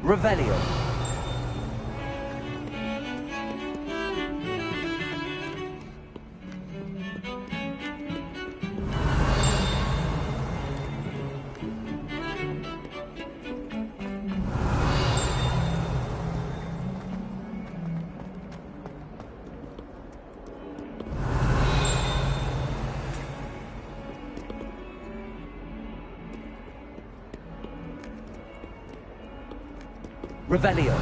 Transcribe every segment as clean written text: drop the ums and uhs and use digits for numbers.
Revelio. Revelio.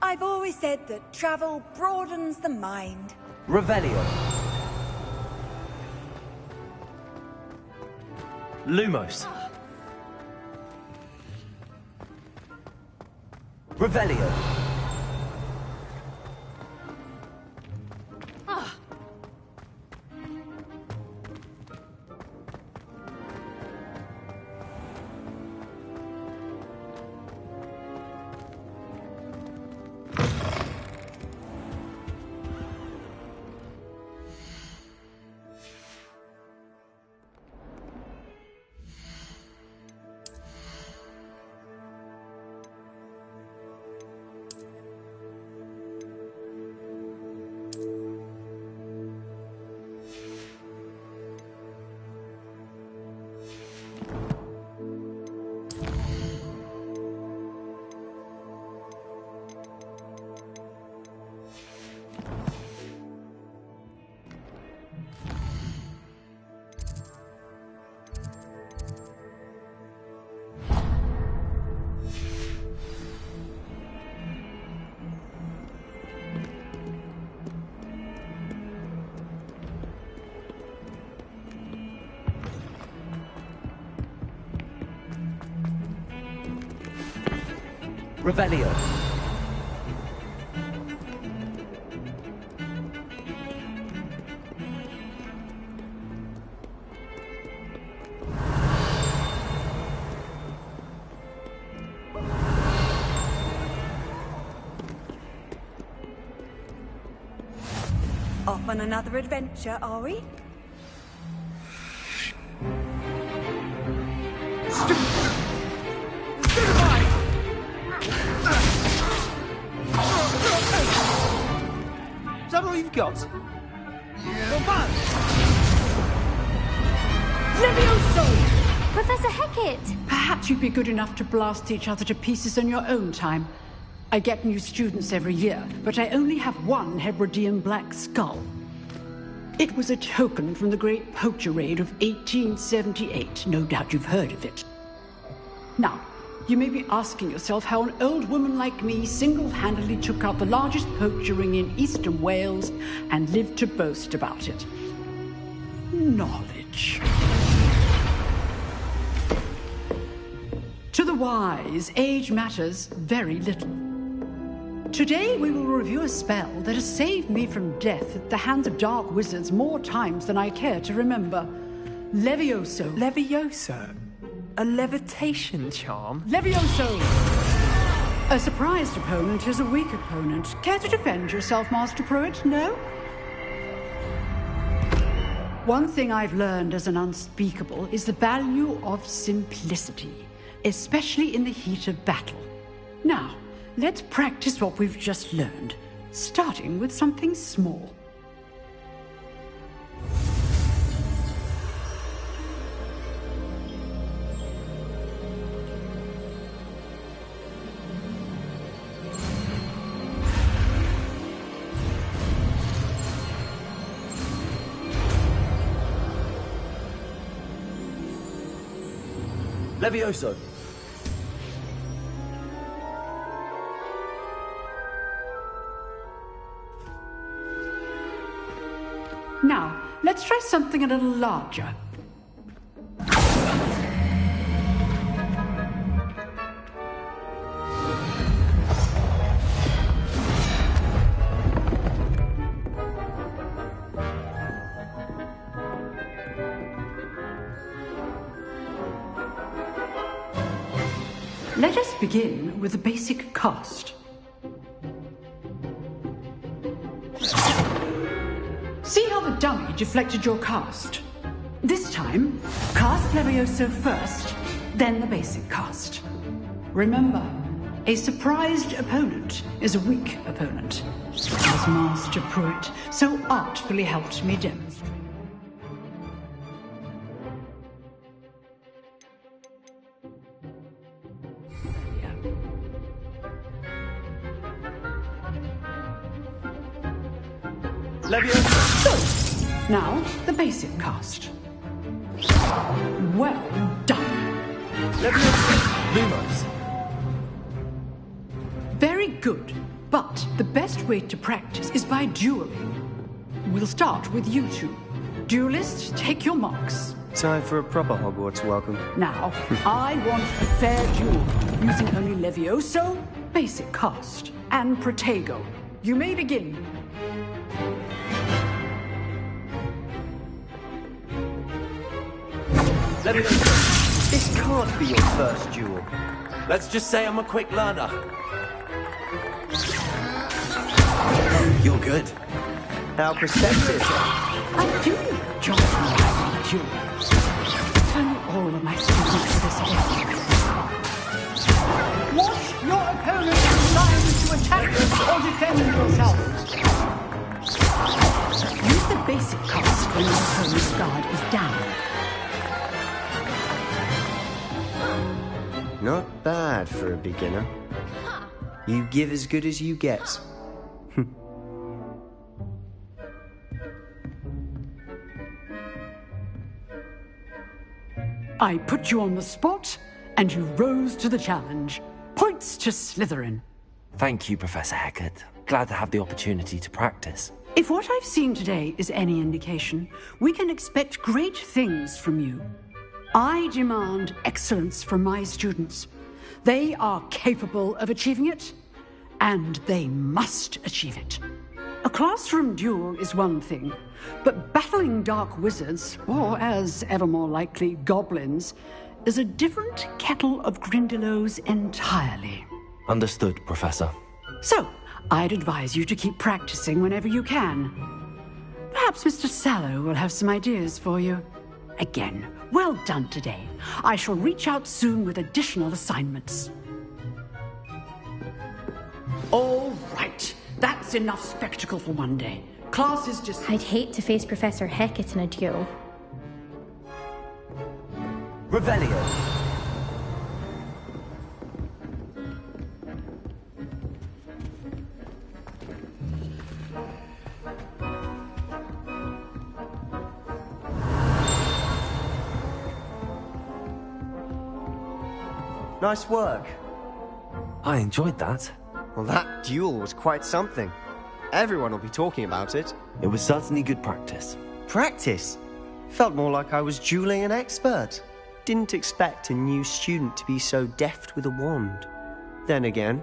I've always said that travel broadens the mind. Revelio. Lumos. Revelio. Revelio. Off on another adventure, are we? Is that all you've got? Levioso! Professor Hecat! Perhaps you'd be good enough to blast each other to pieces in your own time. I get new students every year, but I only have one Hebridean black skull. It was a token from the Great Poacher Raid of 1878. No doubt you've heard of it. Now, you may be asking yourself how an old woman like me single-handedly took out the largest poacher ring in eastern Wales and lived to boast about it. Knowledge. To the wise, age matters very little. Today we will review a spell that has saved me from death at the hands of dark wizards more times than I care to remember. Levioso. Levioso? A levitation charm? Levioso! A surprised opponent is a weak opponent. Care to defend yourself, Master Pruitt? No? One thing I've learned as an unspeakable is the value of simplicity, especially in the heat of battle. Now, let's practice what we've just learned, starting with something small. Levioso. Now, let's try something a little larger. Let us begin with the basic cast. See how the dummy deflected your cast? This time, cast Levioso first, then the basic cast. Remember, a surprised opponent is a weak opponent, as Master Pruitt so artfully helped me demonstrate. Levioso! Now, the basic cast. Well done. Levioso! Lumos! Very good, but the best way to practice is by dueling. We'll start with you two. Duelists, take your marks. Time for a proper Hogwarts welcome. Now, I want a fair duel, using only Levioso, basic cast, and Protego. You may begin. Levioso! This can't be your first duel. Let's just say I'm a quick learner. You're good. How perceptive. I do enjoy my duels. If only all of my students were this careful. Watch your opponent's design to attack or defend yourself. Use the basic cast when your opponent's guard is down. Not bad for a beginner. You give as good as you get. I put you on the spot, and you rose to the challenge. Points to Slytherin. Thank you, Professor Hecat. Glad to have the opportunity to practice. If what I've seen today is any indication, we can expect great things from you. I demand excellence from my students. They are capable of achieving it, and they must achieve it. A classroom duel is one thing, but battling dark wizards, or as ever more likely, goblins, is a different kettle of Grindylows entirely. Understood, Professor. So, I'd advise you to keep practicing whenever you can. Perhaps Mr. Sallow will have some ideas for you. Again, well done today. I shall reach out soon with additional assignments. All right. That's enough spectacle for one day. Class is just... I'd hate to face Professor Hecat in a duel. Revelio! Nice work. I enjoyed that. Well, that duel was quite something. Everyone will be talking about it. It was certainly good practice. Practice? Felt more like I was dueling an expert. Didn't expect a new student to be so deft with a wand. Then again,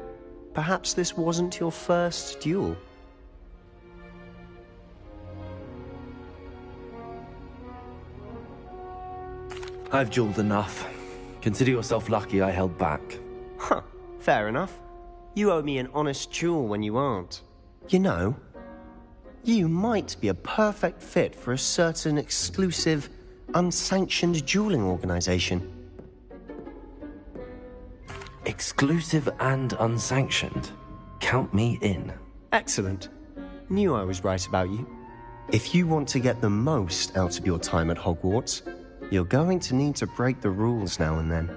perhaps this wasn't your first duel. I've dueled enough. Consider yourself lucky I held back. Huh, fair enough. You owe me an honest duel when you aren't. You know, you might be a perfect fit for a certain exclusive, unsanctioned dueling organization. Exclusive and unsanctioned. Count me in. Excellent. Knew I was right about you. If you want to get the most out of your time at Hogwarts, you're going to need to break the rules now and then.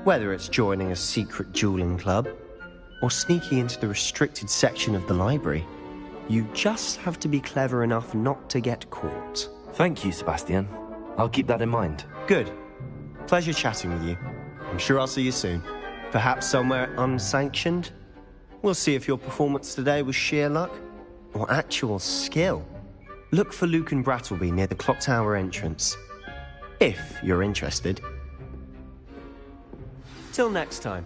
Whether it's joining a secret dueling club, or sneaking into the restricted section of the library, you just have to be clever enough not to get caught. Thank you, Sebastian. I'll keep that in mind. Good. Pleasure chatting with you. I'm sure I'll see you soon. Perhaps somewhere unsanctioned? We'll see if your performance today was sheer luck or actual skill. Look for Luke and Brattleby near the clock tower entrance. If you're interested. Till next time.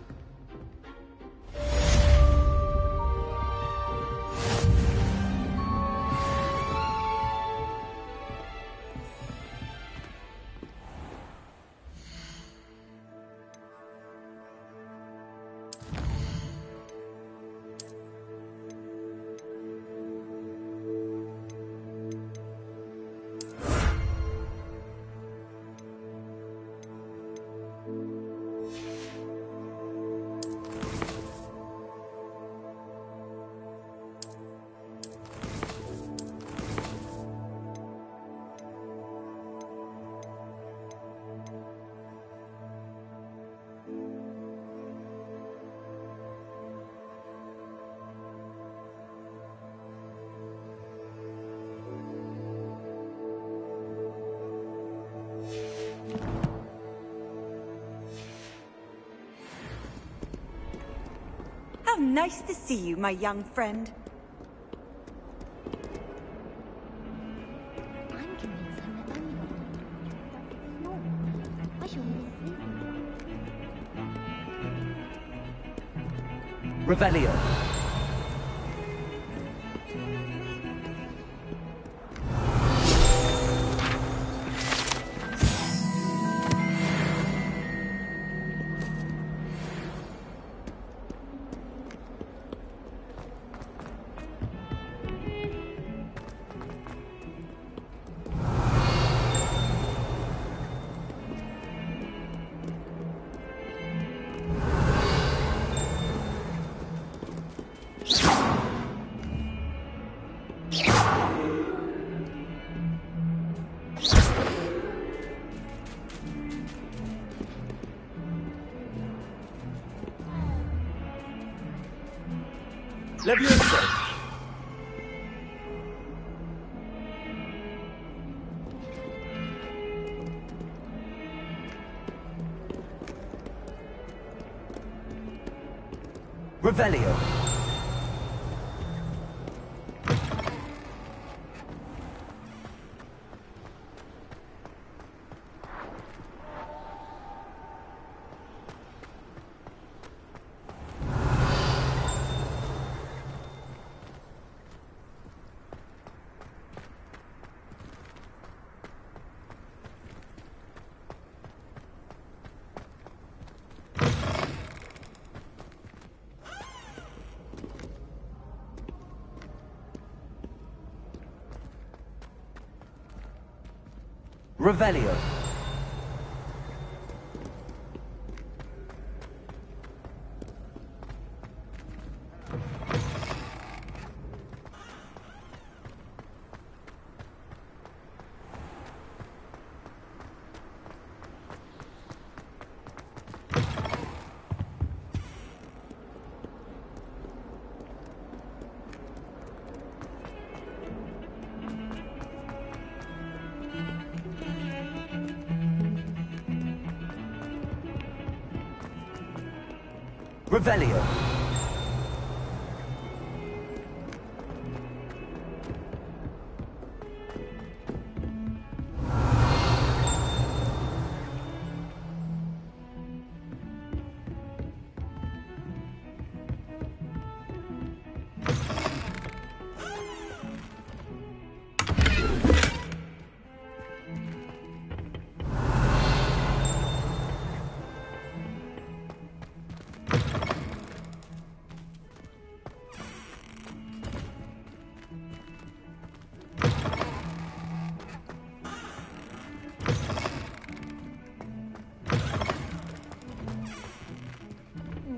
Nice to see you, my young friend. I'm convinced I'm the only one. I shall miss Revelio. Leviosa. Revelio. Revelio. Revelio.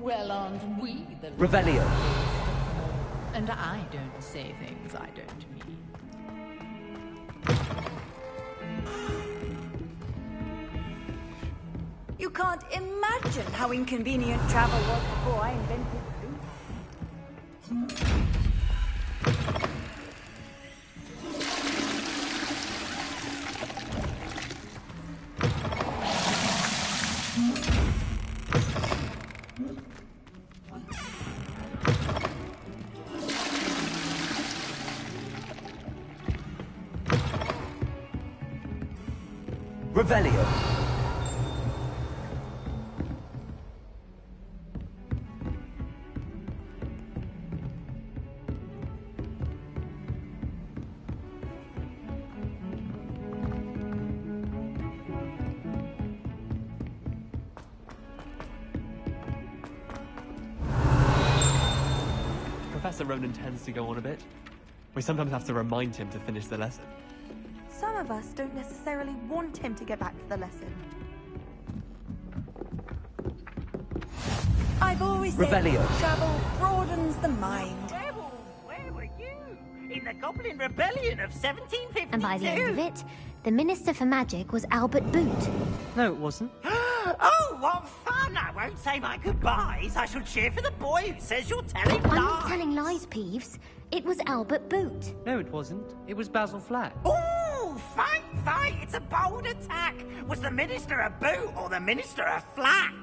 Well, aren't we the Revelio. And I don't say things I don't mean. You can't imagine how inconvenient travel was before I invented food. Revelio. Professor Ronan tends to go on a bit. We sometimes have to remind him to finish the lesson. Some of us don't necessarily want him to get back to the lesson. I've always said Revelio. that travel broadens the mind. Werewolves, where were you? In the Goblin Rebellion of 1752? And by the end of it, the Minister for Magic was Albert Boot. No, it wasn't. Oh, what fun! I won't say my goodbyes. I shall cheer for the boy who says you're telling lies. I'm not telling lies, Peeves. It was Albert Boot. No, it wasn't. It was Basil Flack. Ooh, fight, fight! It's a bold attack. Was the Minister a boot or the Minister a flack?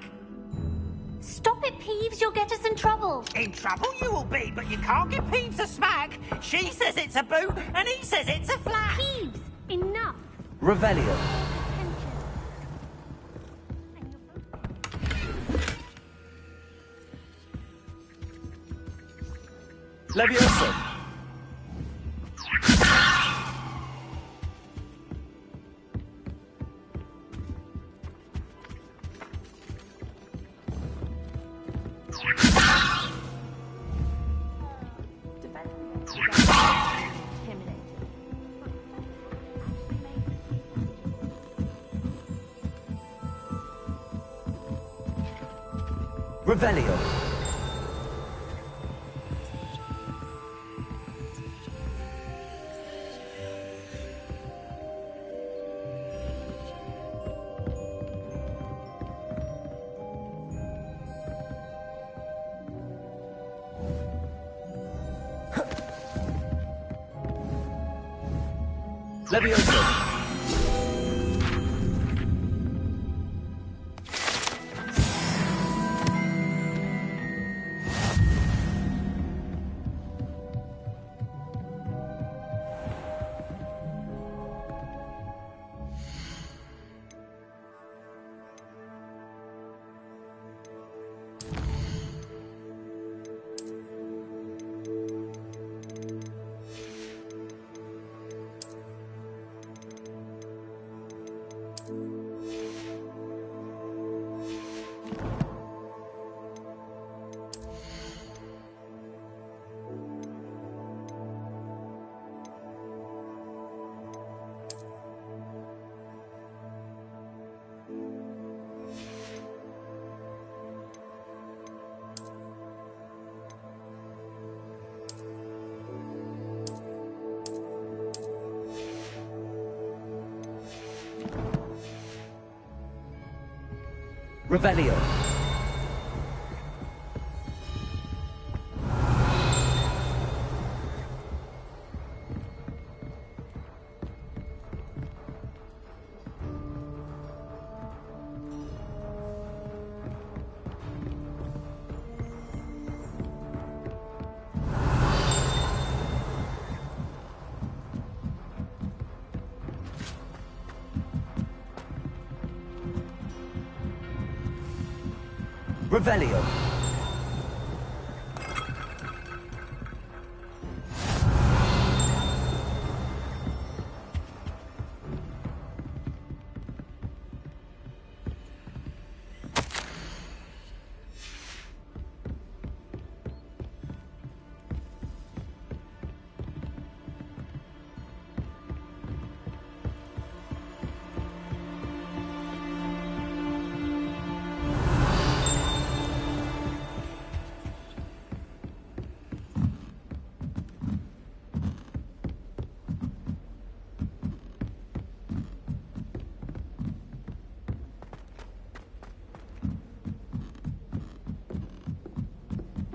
Stop it, Peeves. You'll get us in trouble. In trouble you will be, but you can't give Peeves a smack. She says it's a boot, and he says it's a flat. Peeves, enough. Revelio. Levioso. Revelio. Levioso. Revelio. Revelio.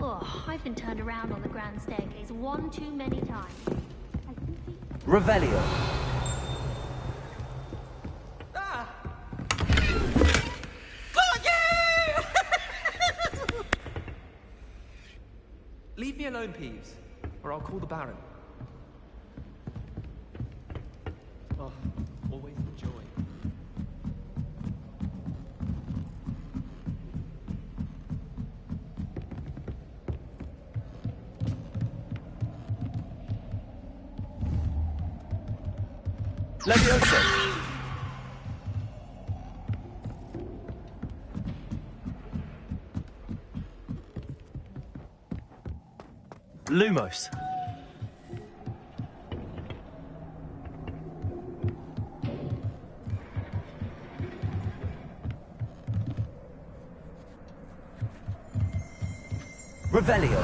Oh, I've been turned around on the grand staircase one too many times. Revelio. Ah! Got you! Leave me alone, Peeves, or I'll call the Baron. Oh, always a joy. Levioso. Lumos. Revelio.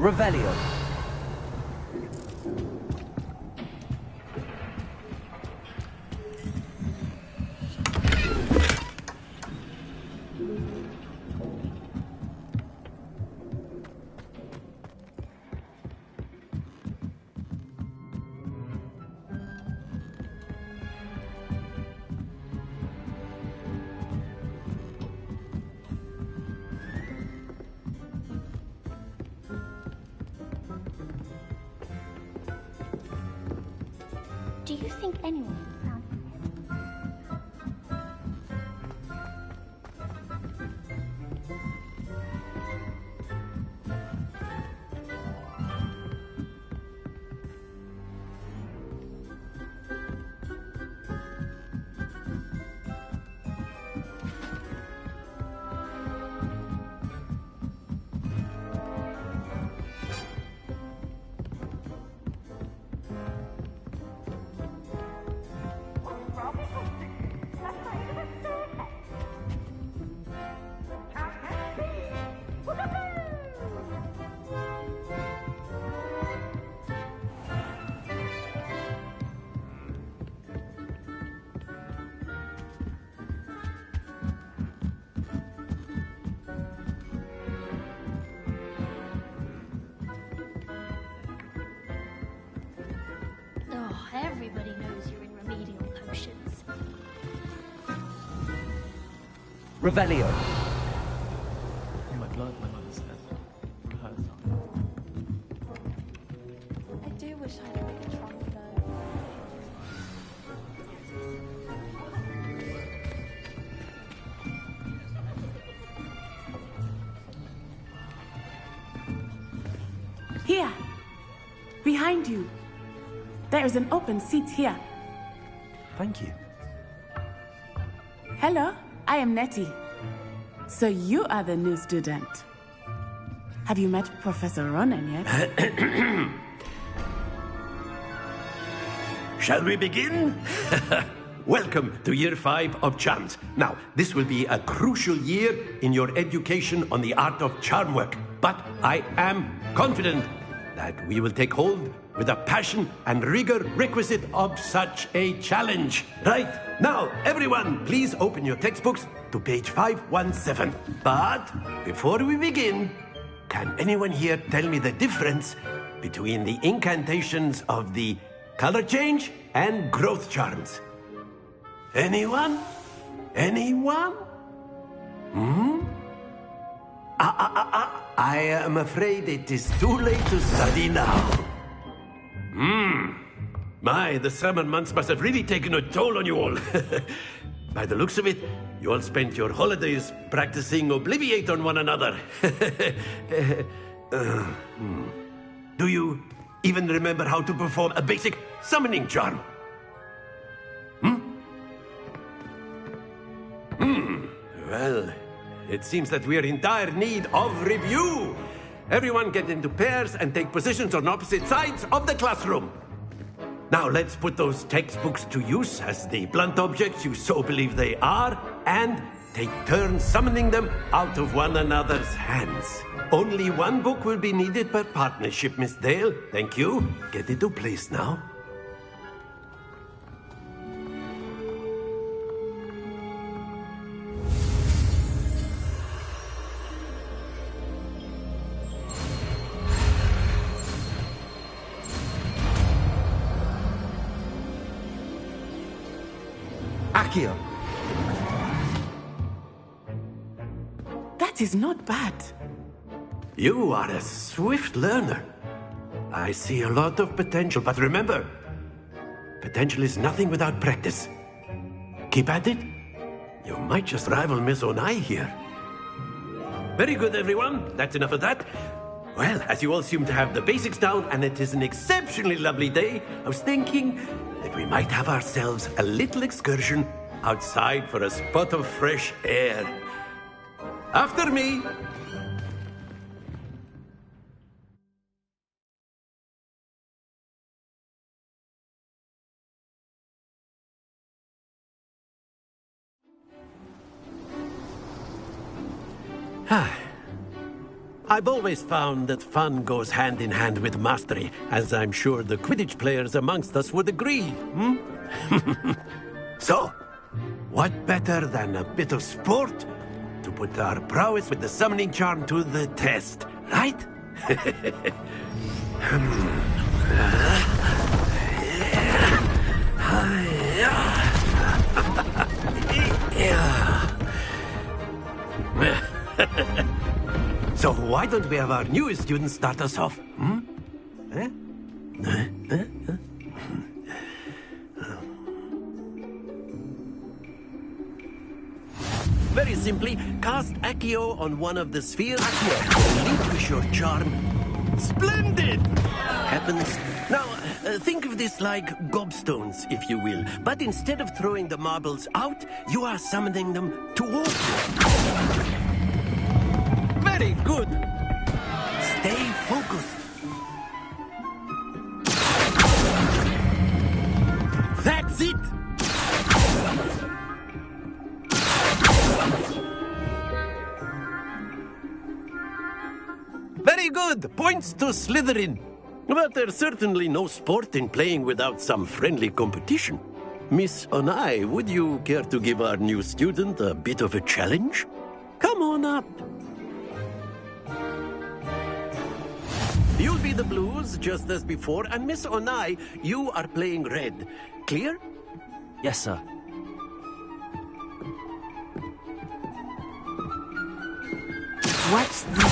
Revelio. Do you think anyone found him? Oh, everybody knows you're in remedial potions. Revelio. In my blood, my mother said. Hers. I do wish I had a bigger trunk, though. Here! Behind you! There is an open seat here. Thank you. Hello, I am Nettie. So you are the new student. Have you met Professor Ronan yet? Shall we begin? Welcome to Year 5 of Charms. Now, this will be a crucial year in your education on the art of charm work. But I am confident that we will take hold with the passion and rigor requisite of such a challenge. Right, now, everyone, please open your textbooks to page 517. But before we begin, can anyone here tell me the difference between the incantations of the color change and growth charms? Anyone? Anyone? I am afraid it is too late to study now. My, the summer months must have really taken a toll on you all. By the looks of it, you all spent your holidays practicing Obliviate on one another. Do you even remember how to perform a basic summoning charm? Well, it seems that we are in dire need of review. Everyone get into pairs and take positions on opposite sides of the classroom. Now let's put those textbooks to use as the blunt objects you so believe they are, and take turns summoning them out of one another's hands. Only one book will be needed per partnership, Miss Dale. Thank you. Get into place now. Accio. That is not bad. You are a swift learner. I see a lot of potential, but remember, potential is nothing without practice. Keep at it. You might just rival Miss Onai here. Very good, everyone. That's enough of that. Well, as you all seem to have the basics down, and it is an exceptionally lovely day, I was thinking that we might have ourselves a little excursion outside for a spot of fresh air. After me. I've always found that fun goes hand in hand with mastery, as I'm sure the Quidditch players amongst us would agree, hmm? So, what better than a bit of sport to put our prowess with the summoning charm to the test, right? So why don't we have our newest student start us off? Hmm? Very simply, cast Accio on one of the spheres. Accio, relinquish your charm. Splendid! Happens. Now, think of this like gobstones, if you will. But instead of throwing the marbles out, you are summoning them towards you. Very good. Stay focused. That's it! Very good. Points to Slytherin. But there's certainly no sport in playing without some friendly competition. Miss Onai, would you care to give our new student a bit of a challenge? Come on up. You'll be the blues, just as before, and Miss Onai, you are playing red. Clear? Yes, sir. Watch this.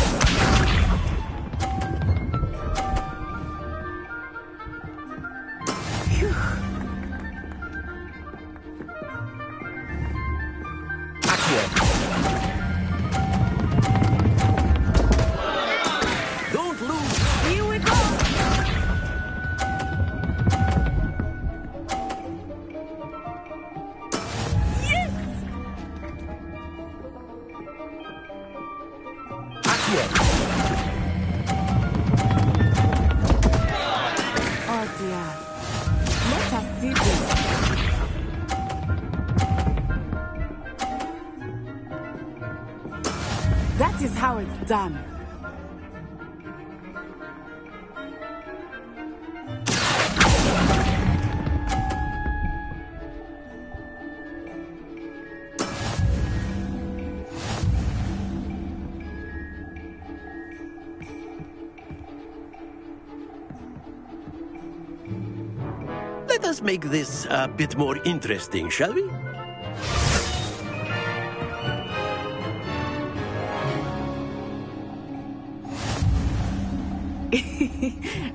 Don't lose. Here we go. Yes! Oh dear. Let us see this. That is how it's done. Let us make this a bit more interesting, shall we?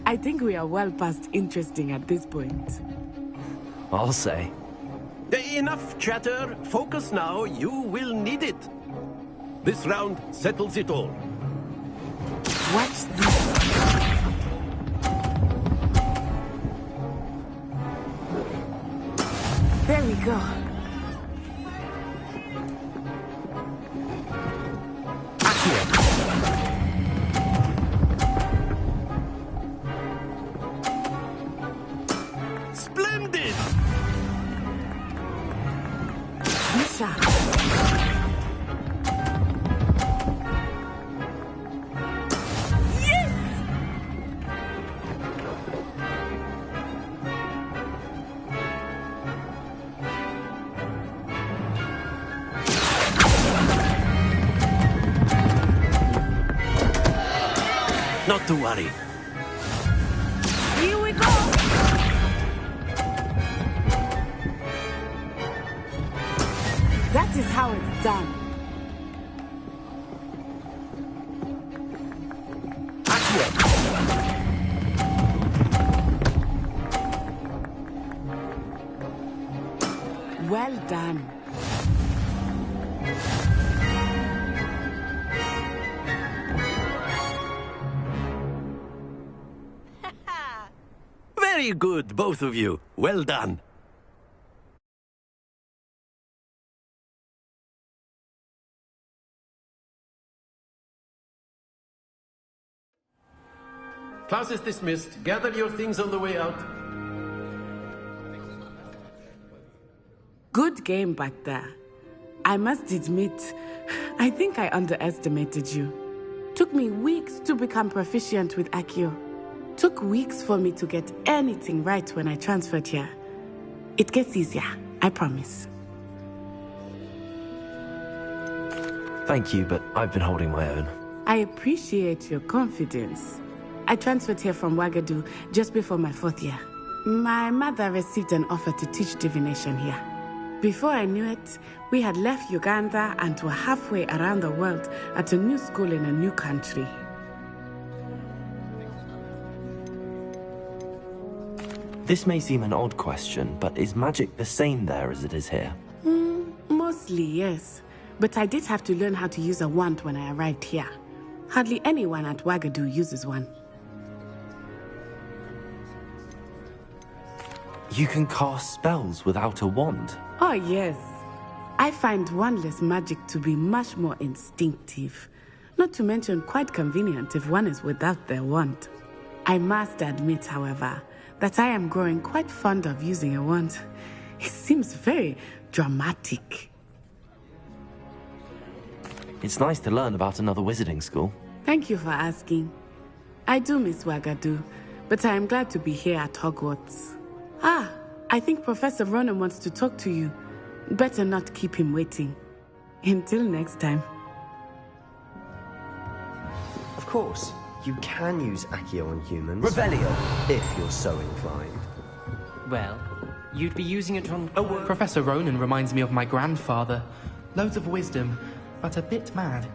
I think we are well past interesting at this point. I'll say. Enough chatter. Focus now. You will need it. This round settles it all. Watch this. There we go. Splendid! Misha. Not to worry. Here we go. That is how it's done. Well done. Very good, both of you. Well done. Class is dismissed. Gather your things on the way out. Good game back there. I must admit, I think I underestimated you. Took me weeks to become proficient with Accio. Took weeks for me to get anything right when I transferred here. It gets easier, I promise. Thank you, but I've been holding my own. I appreciate your confidence. I transferred here from Wagadu just before my 4th year. My mother received an offer to teach divination here. Before I knew it, we had left Uganda and were halfway around the world at a new school in a new country. This may seem an odd question, but is magic the same there as it is here? Mostly, yes. But I did have to learn how to use a wand when I arrived here. Hardly anyone at Wagadu uses one. You can cast spells without a wand? Oh, yes. I find wandless magic to be much more instinctive. Not to mention quite convenient if one is without their wand. I must admit, however, that I am growing quite fond of using a wand. It seems very dramatic. It's nice to learn about another wizarding school. Thank you for asking. I do miss Wagadu, but I am glad to be here at Hogwarts. I think Professor Ronan wants to talk to you. Better not keep him waiting. Until next time. Of course, you can use Accio on humans. Revelio! If you're so inclined. Well, you'd be using it on... Professor Ronan reminds me of my grandfather. Loads of wisdom, but a bit mad.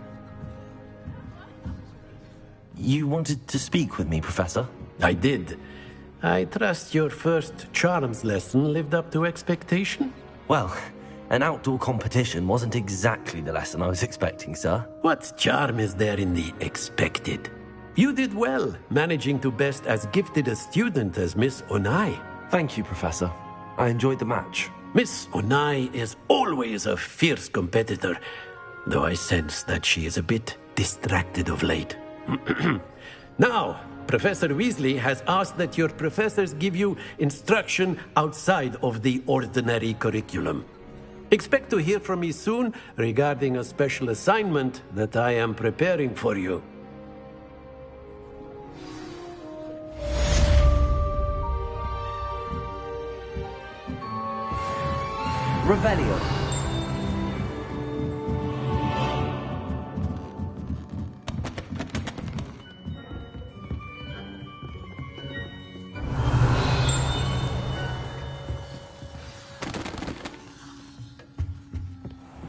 You wanted to speak with me, Professor? I did. I trust your first charms lesson lived up to expectation? Well, an outdoor competition wasn't exactly the lesson I was expecting, sir. What charm is there in the expected? You did well, managing to best as gifted a student as Miss Onai. Thank you, Professor. I enjoyed the match. Miss Onai is always a fierce competitor, though I sense that she is a bit distracted of late. Now, Professor Weasley has asked that your professors give you instruction outside of the ordinary curriculum. Expect to hear from me soon regarding a special assignment that I am preparing for you. Revelio.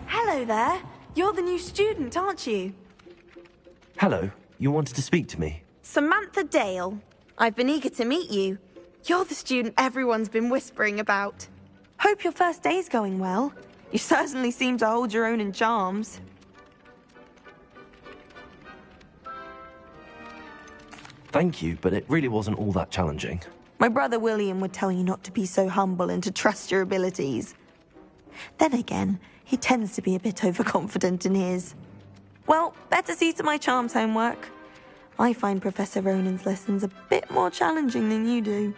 Hello there. You're the new student, aren't you? Hello. You wanted to speak to me? Samantha Dale. I've been eager to meet you. You're the student everyone's been whispering about. Hope your first day's going well. You certainly seem to hold your own in charms. Thank you, but it really wasn't all that challenging. My brother William would tell you not to be so humble and to trust your abilities. Then again, he tends to be a bit overconfident in his. Well, better see to my charms homework. I find Professor Ronan's lessons a bit more challenging than you do.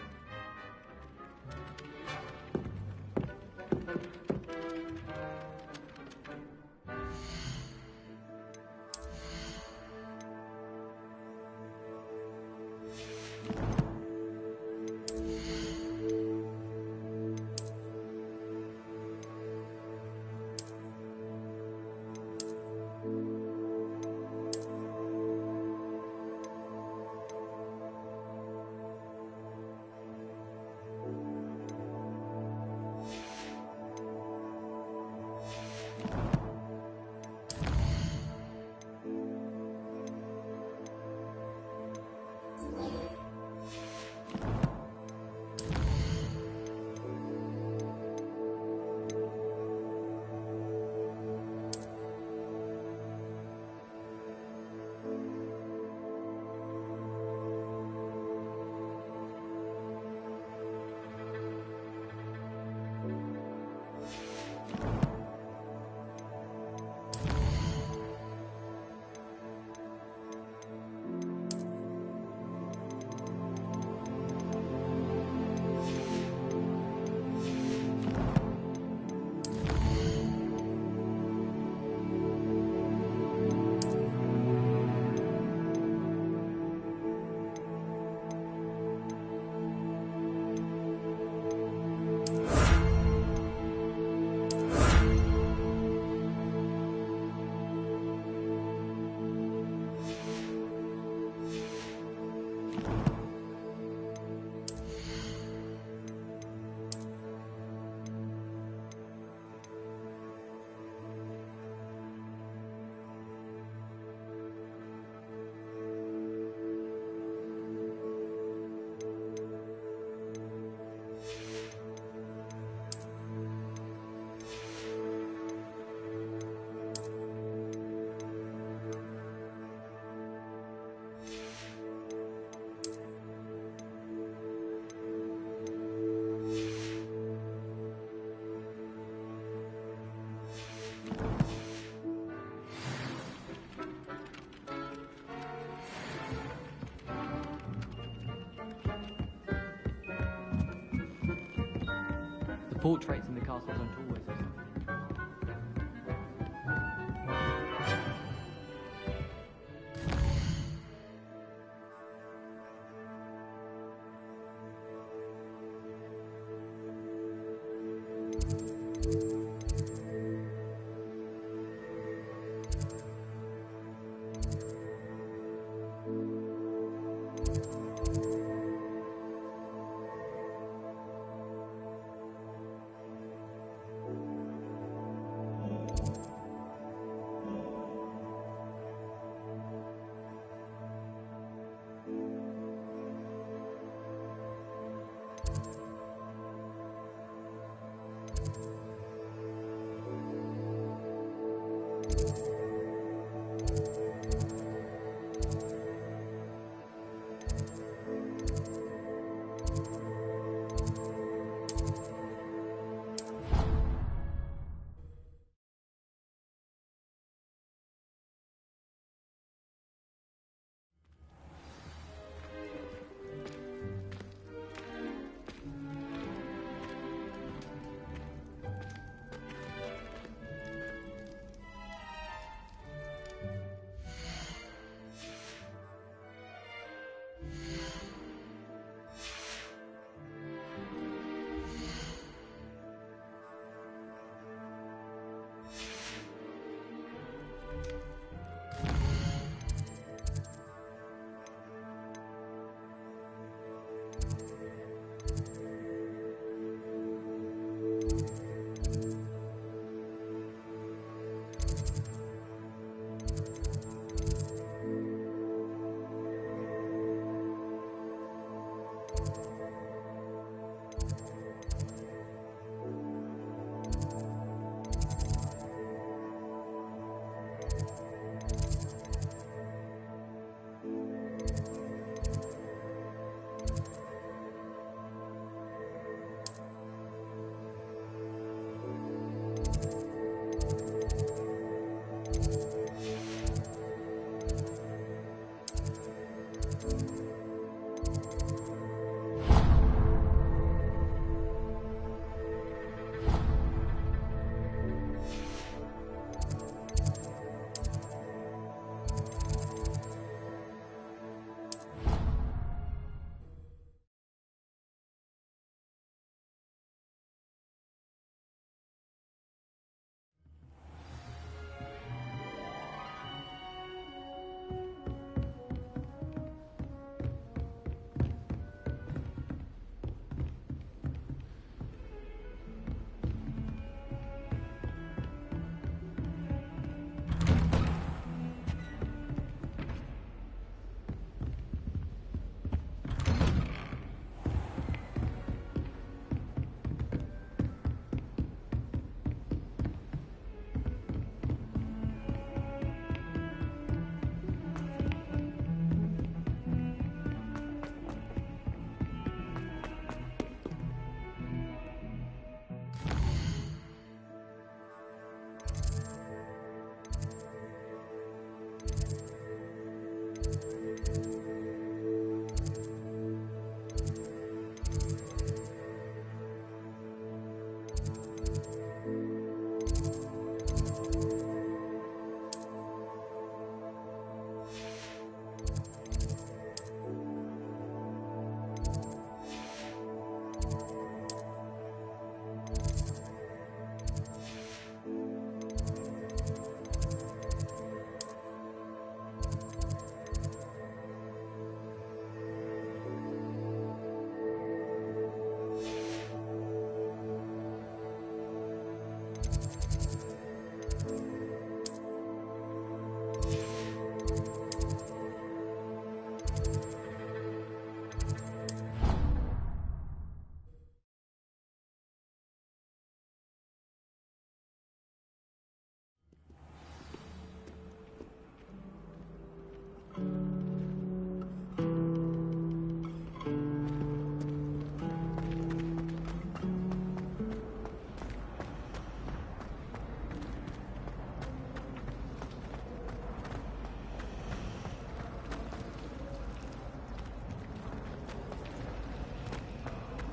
Portraits in the castle don't always have something.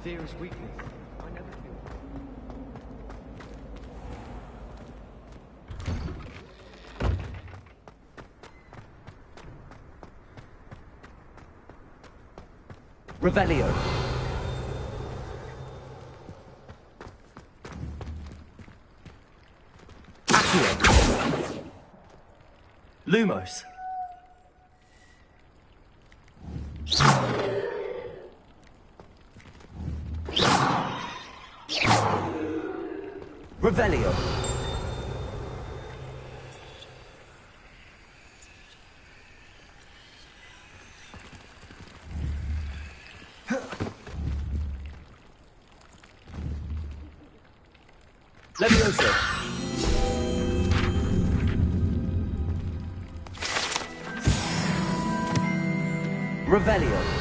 Fear is weakness. I never feel. Revelio. Accio. Lumos. Revelio. Levioso. Revelio.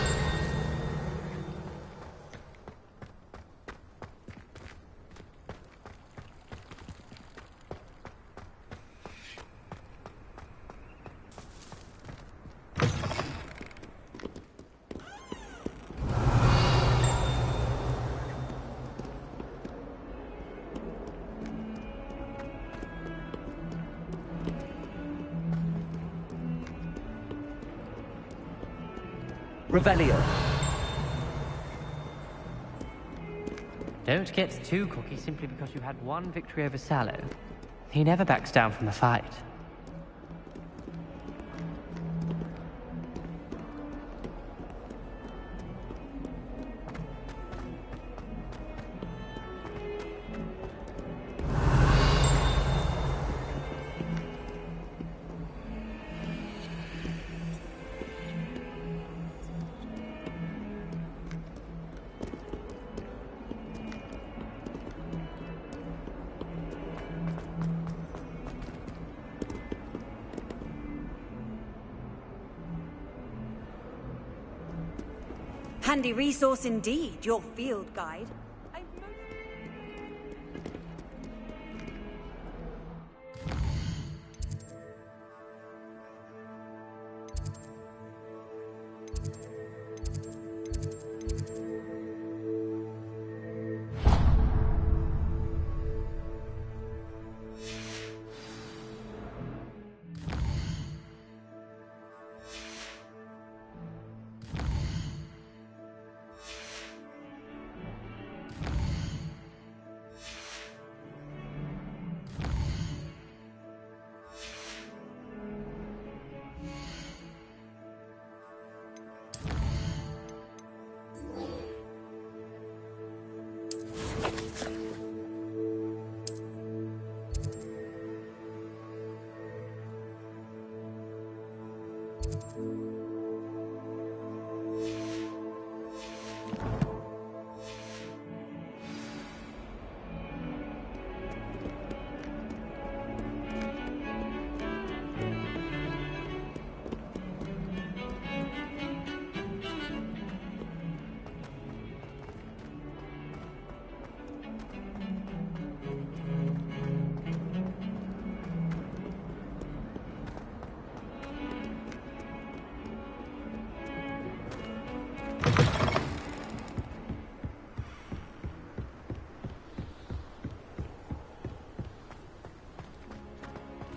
Revelio. Don't get too cocky simply because you had one victory over Sallow. He never backs down from the fight. Handy resource indeed, your field guide.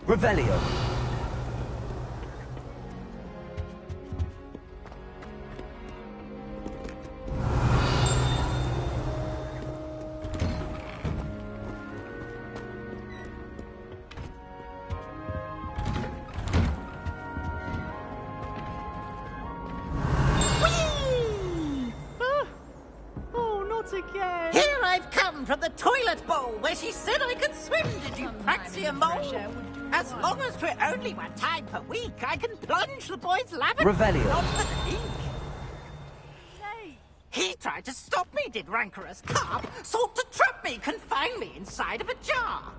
Revelio. Again. Here I've come from the toilet bowl where she said I could swim. Did you praxia mole? As long as for only one time per week, I can plunge the boy's lavender. Revelio. Not the leak. He tried to stop me, did rancorous carp. Sought to trap me, confine me inside of a jar.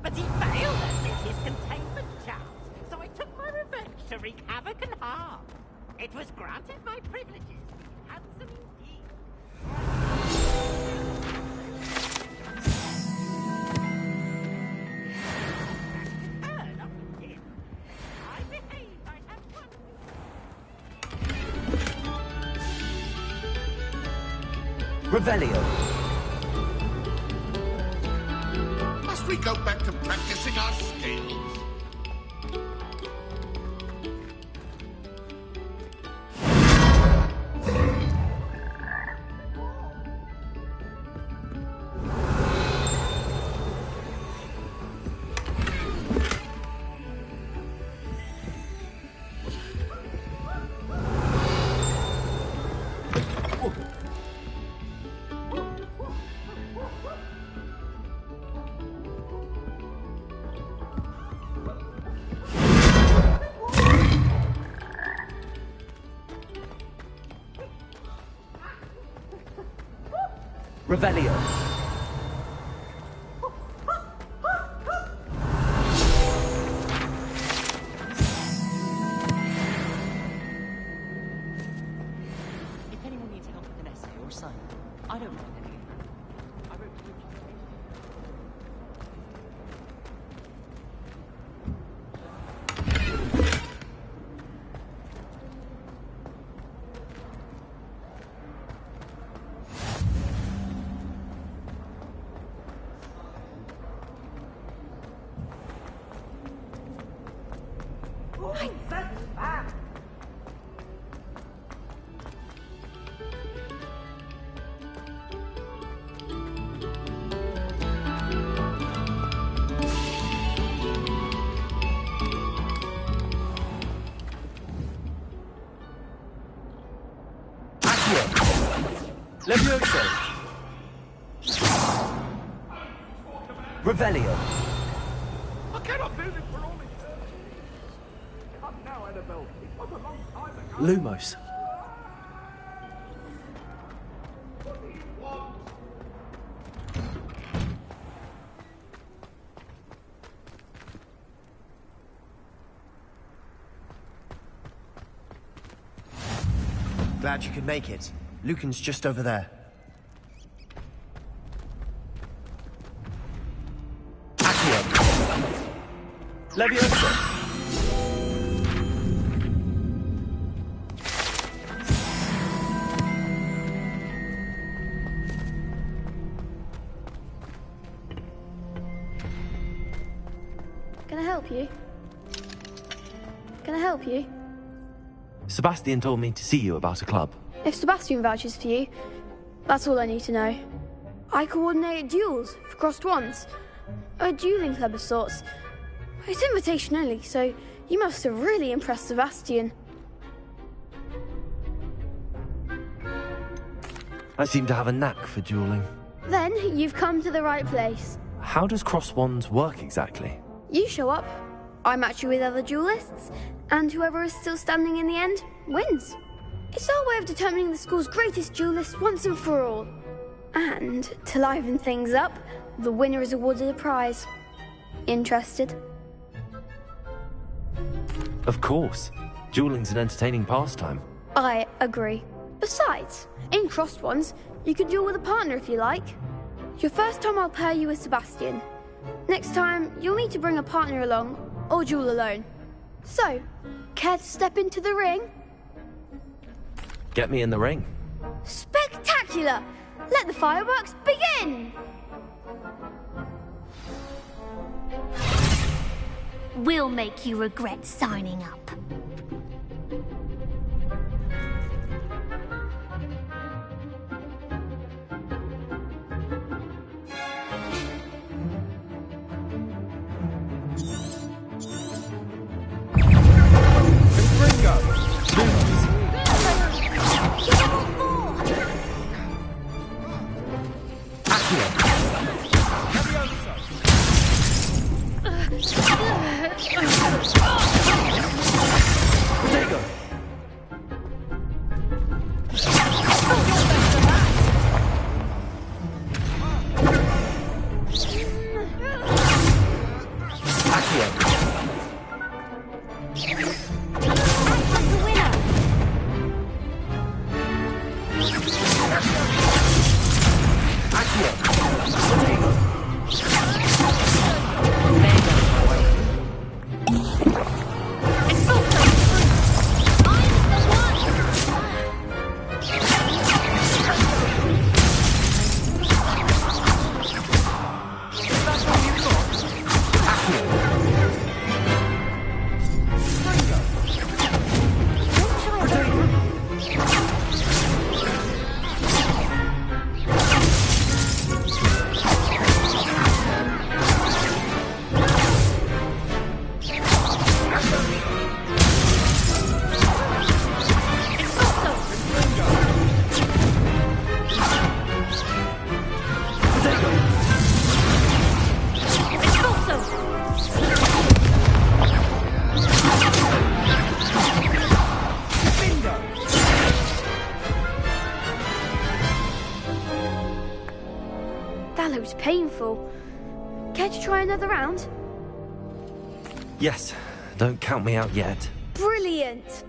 But he failed at his containment charms, so I took my revenge to wreak havoc and harm. It was granted my privileges. Handsome indeed. Revelio. Must we go back to practicing our skills? Revelio. If anyone needs help with an essay or assignment, I don't mind any. I wrote Levioso. Revelio. I cannot move it for all eternity. Come now, Annabelle. It was a long time ago. Lumos. Glad you could make it. Lucan's just over there. Accio. Levioso. Can I help you? Can I help you? Sebastian told me to see you about a club. If Sebastian vouches for you, that's all I need to know. I coordinate duels for crossed wands. A dueling club of sorts. It's invitation only, so you must have really impressed Sebastian. I seem to have a knack for dueling. Then you've come to the right place. How does cross wands work exactly? You show up, I match you with other duelists, and whoever is still standing in the end wins. It's our way of determining the school's greatest duelist once and for all. And to liven things up, the winner is awarded a prize. Interested? Of course. Dueling's an entertaining pastime. I agree. Besides, in crossed ones, you can duel with a partner if you like. Your first time I'll pair you with Sebastian. Next time, you'll need to bring a partner along, or duel alone. So, care to step into the ring? Get me in the ring. Spectacular! Let the fireworks begin! We'll make you regret signing up. painful. Care to try another round? Yes, don't count me out yet. Brilliant!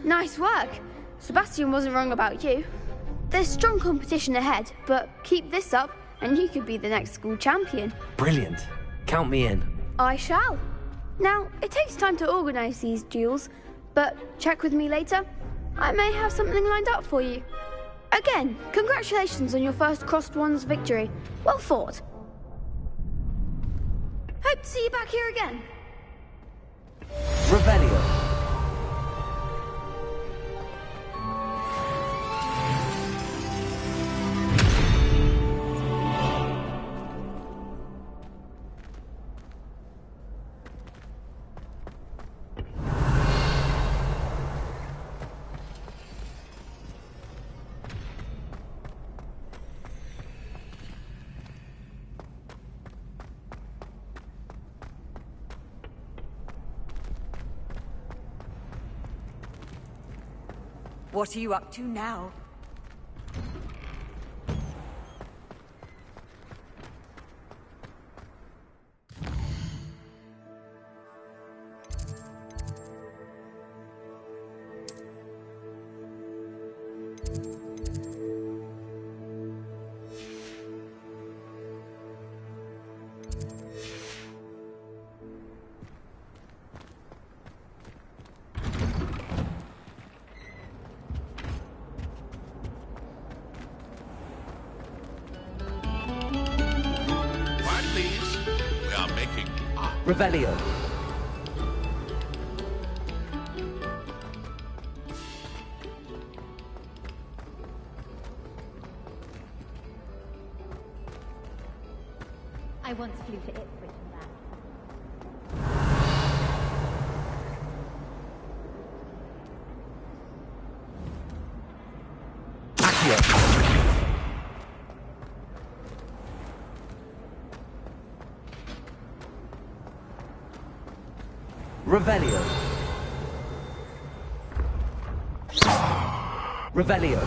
Nice work. Sebastian wasn't wrong about you. There's strong competition ahead, but keep this up and you could be the next school champion. Brilliant. Count me in. I shall. Now, it takes time to organise these duels, but check with me later. I may have something lined up for you. Again, congratulations on your first Crossed Wands victory. Well fought. Hope to see you back here again. Revelio. What are you up to now? Revelio. I once flew to Ipswich and back. Revelio. Revelio.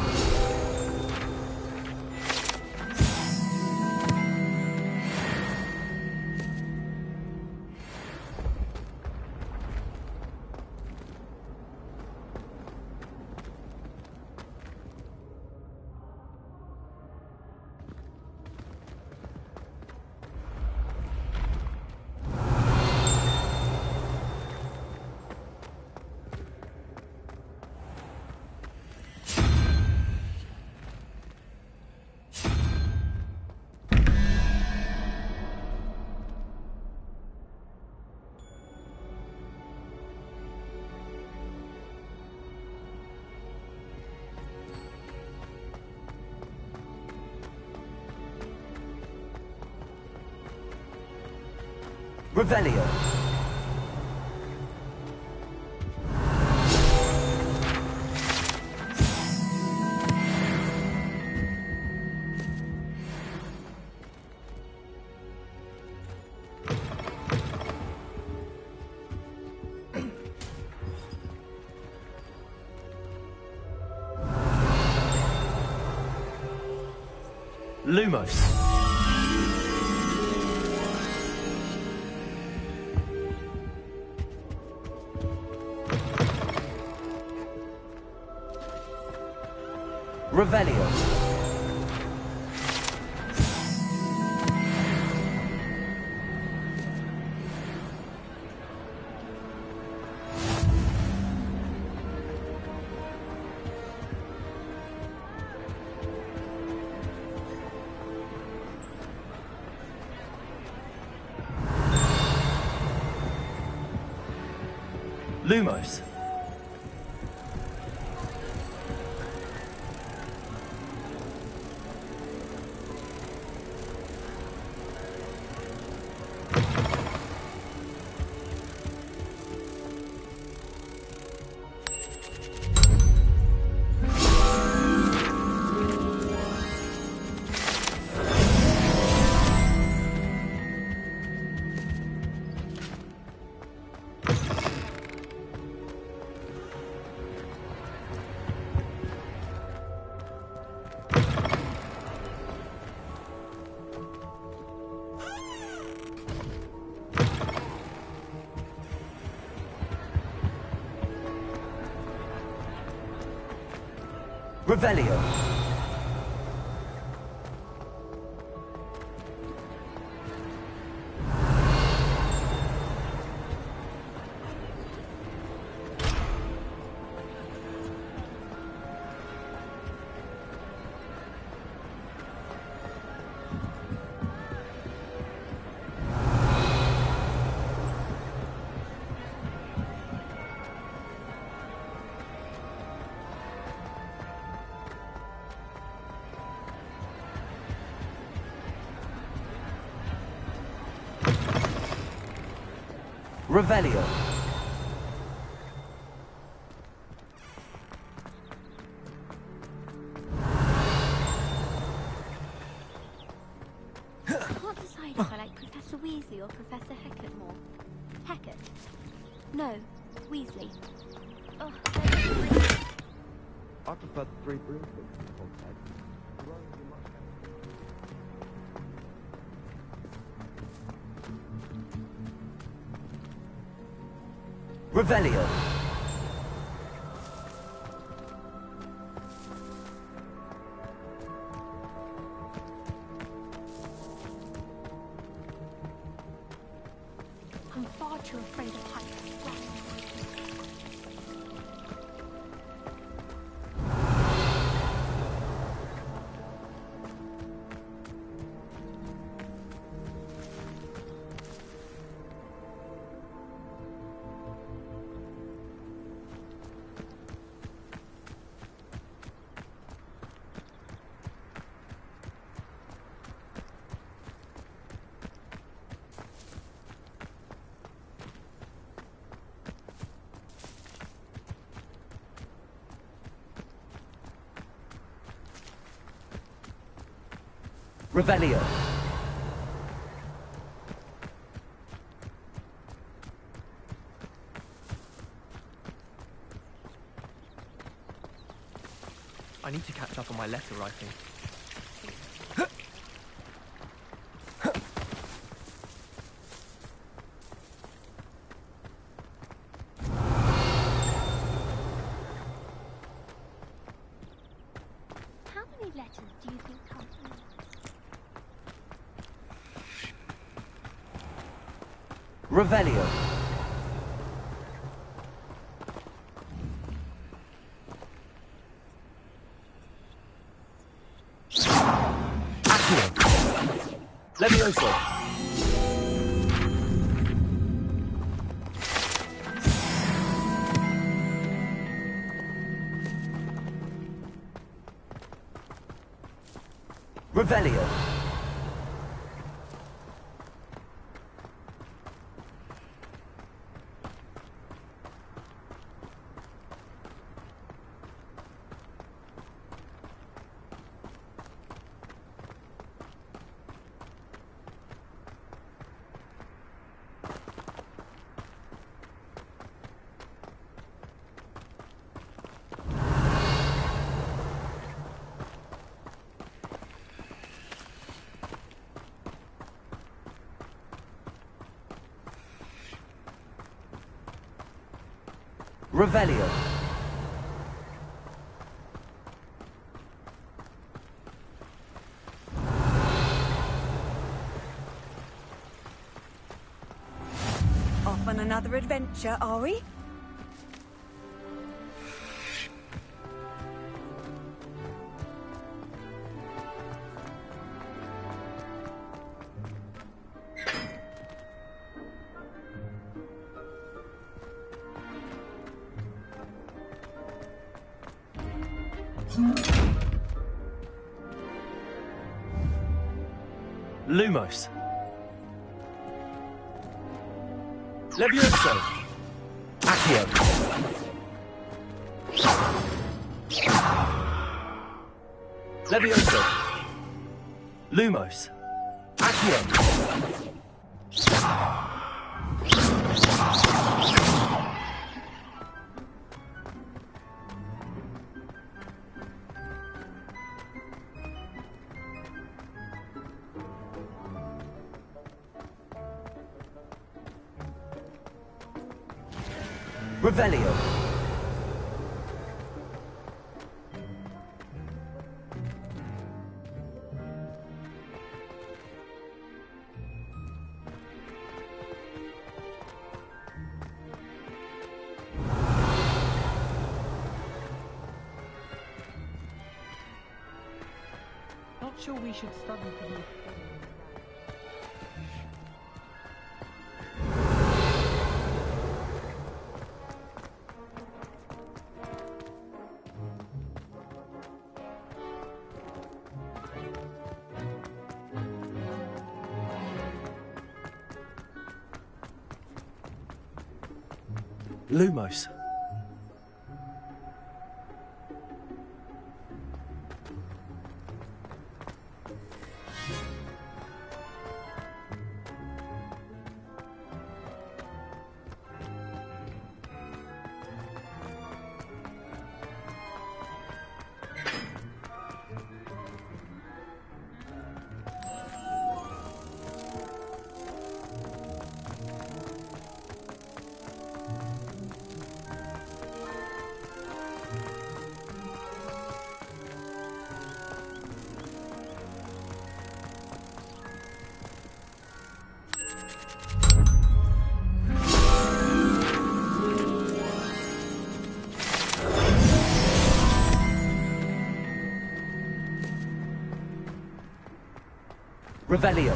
Revelio. Lumos. Revelio. Lumos. Revelio. Revelio. I can't decide if I like Professor Weasley or Professor Hecat more. Hecat? No, Weasley. Oh, I prefer the three broomsticks. Revelio. I'm far too afraid of heights. Revelio. I need to catch up on my letter writing. How many letters do you think come from me? Revelio. Accio. Levioso. Revelio. Revelio. off on another adventure, are we? Lumos. Levioso. Accio. Levioso. Lumos. Accio. Revelio. Not sure we should study for the... Lumos. Revelio.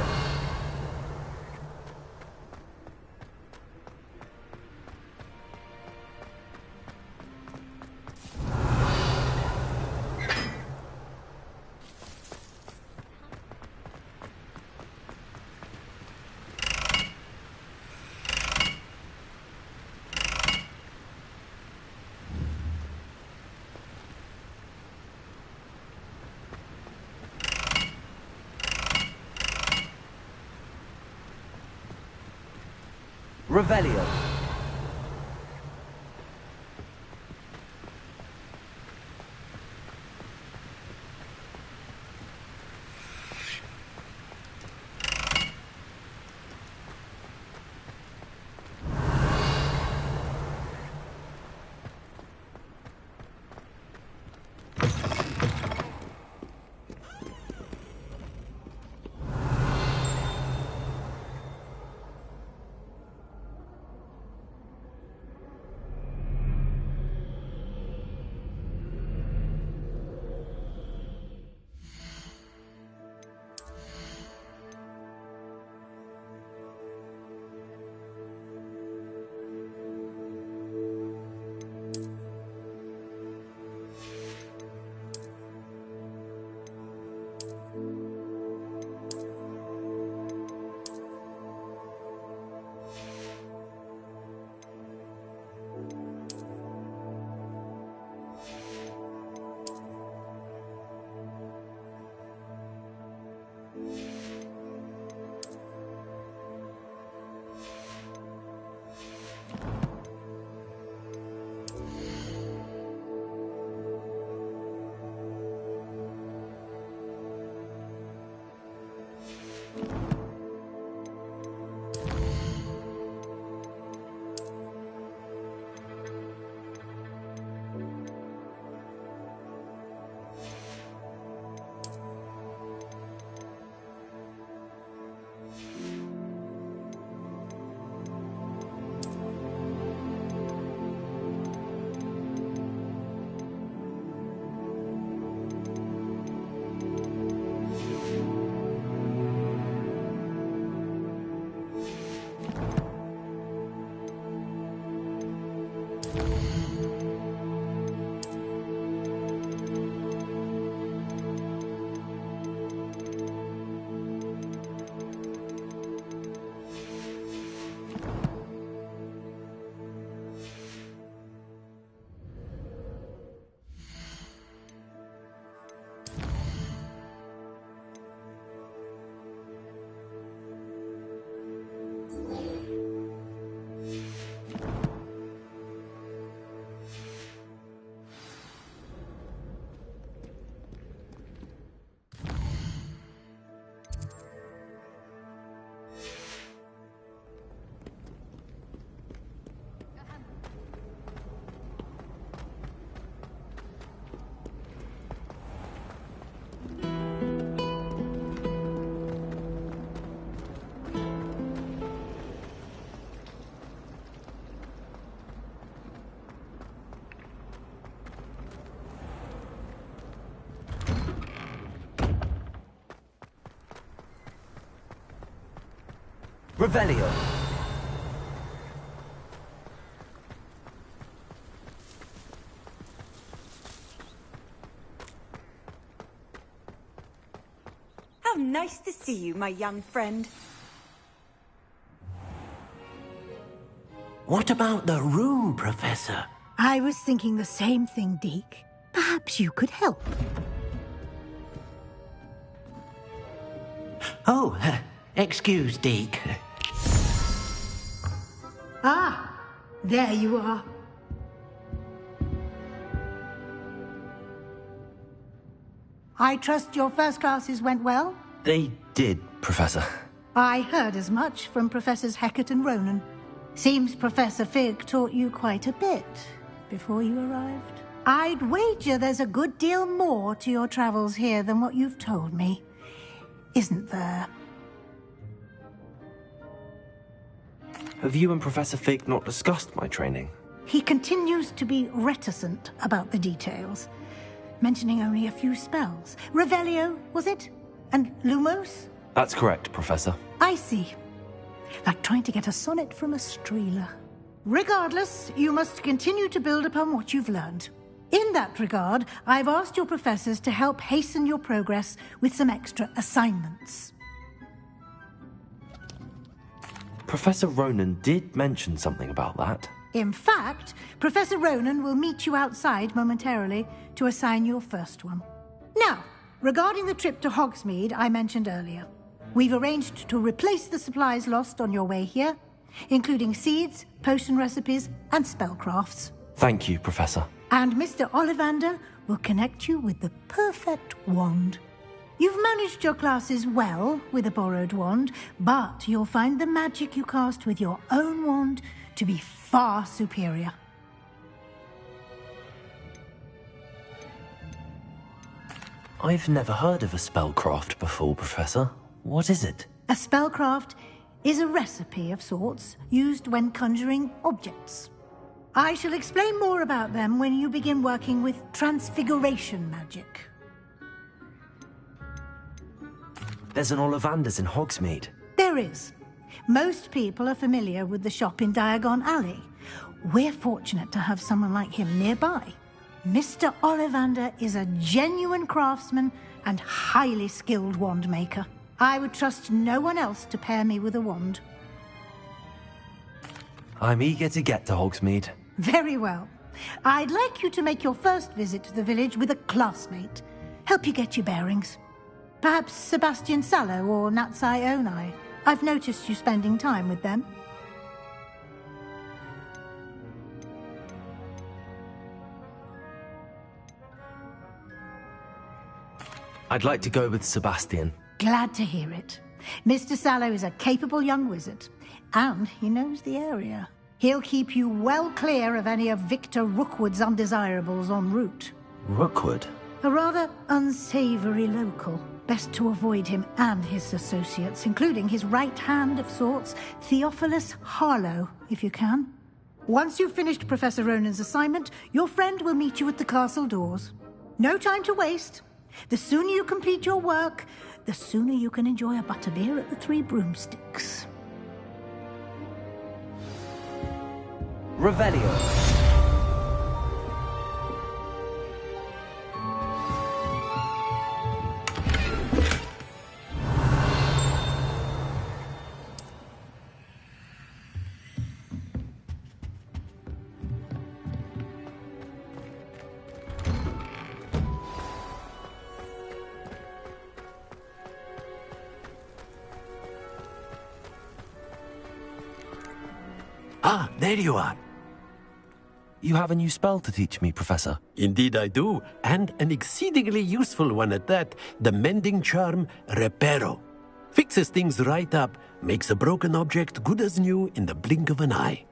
Revelio. Revelio. How nice to see you, my young friend. What about the room, Professor? I was thinking the same thing, Deke. Perhaps you could help. Oh, excuse, Deke. Ah, there you are. I trust your first classes went well? They did, Professor. I heard as much from Professors Hecat and Ronan. Seems Professor Fig taught you quite a bit before you arrived. I'd wager there's a good deal more to your travels here than what you've told me. Isn't there? Have you and Professor Fig not discussed my training? He continues to be reticent about the details, mentioning only a few spells. Revelio, was it? And Lumos? That's correct, Professor. I see. Like trying to get a sonnet from a streeler. Regardless, you must continue to build upon what you've learned. In that regard, I've asked your professors to help hasten your progress with some extra assignments. Professor Ronan did mention something about that. In fact, Professor Ronan will meet you outside momentarily to assign your first one. Now, regarding the trip to Hogsmeade I mentioned earlier, we've arranged to replace the supplies lost on your way here, including seeds, potion recipes, and spellcrafts. Thank you, Professor. And Mr. Ollivander will connect you with the perfect wand. You've managed your classes well with a borrowed wand, but you'll find the magic you cast with your own wand to be far superior. I've never heard of a spellcraft before, Professor. What is it? A spellcraft is a recipe of sorts used when conjuring objects. I shall explain more about them when you begin working with transfiguration magic. There's an Ollivander's in Hogsmeade. There is. Most people are familiar with the shop in Diagon Alley. We're fortunate to have someone like him nearby. Mr. Ollivander is a genuine craftsman and highly skilled wand maker. I would trust no one else to pair me with a wand. I'm eager to get to Hogsmeade. Very well. I'd like you to make your first visit to the village with a classmate. Help you get your bearings. Perhaps Sebastian Sallow or Natsai Onai. I've noticed you spending time with them. I'd like to go with Sebastian. Glad to hear it. Mr. Sallow is a capable young wizard, and he knows the area. He'll keep you well clear of any of Victor Rookwood's undesirables en route. Rookwood? A rather unsavory local. Best to avoid him and his associates, including his right hand of sorts, Theophilus Harlow, if you can. Once you've finished Professor Ronan's assignment, your friend will meet you at the castle doors. No time to waste. The sooner you complete your work, the sooner you can enjoy a butterbeer at the Three Broomsticks. Revelio. Ah, there you are. You have a new spell to teach me, Professor. Indeed I do, and an exceedingly useful one at that. The mending charm, Reparo. Fixes things right up, makes a broken object good as new in the blink of an eye.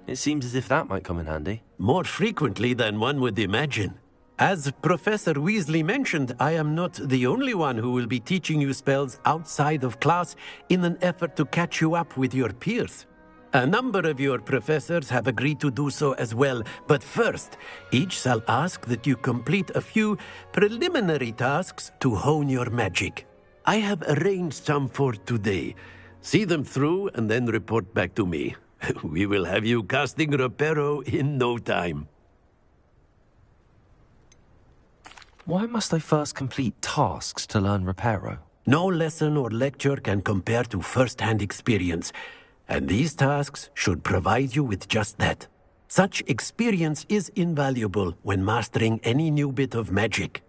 It seems as if that might come in handy. More frequently than one would imagine. As Professor Weasley mentioned, I am not the only one who will be teaching you spells outside of class in an effort to catch you up with your peers. A number of your professors have agreed to do so as well, but first, each shall ask that you complete a few preliminary tasks to hone your magic. I have arranged some for today. See them through and then report back to me. We will have you casting Reparo in no time. Why must I first complete tasks to learn Reparo? No lesson or lecture can compare to first-hand experience, and these tasks should provide you with just that. Such experience is invaluable when mastering any new bit of magic.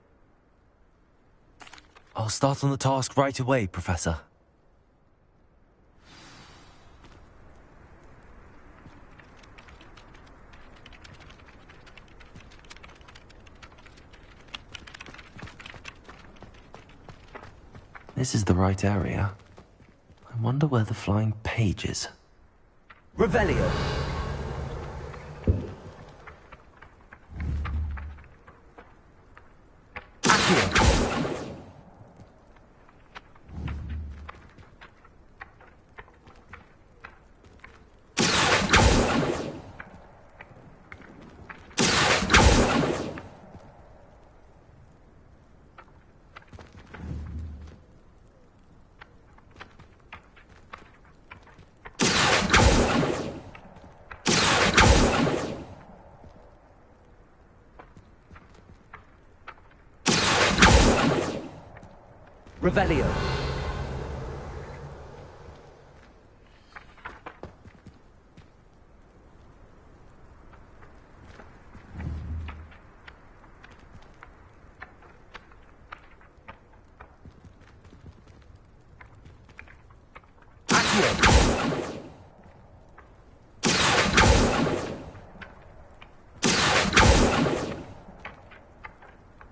I'll start on the task right away, Professor. This is the right area. I wonder where the flying page is. Revelio. Revelio.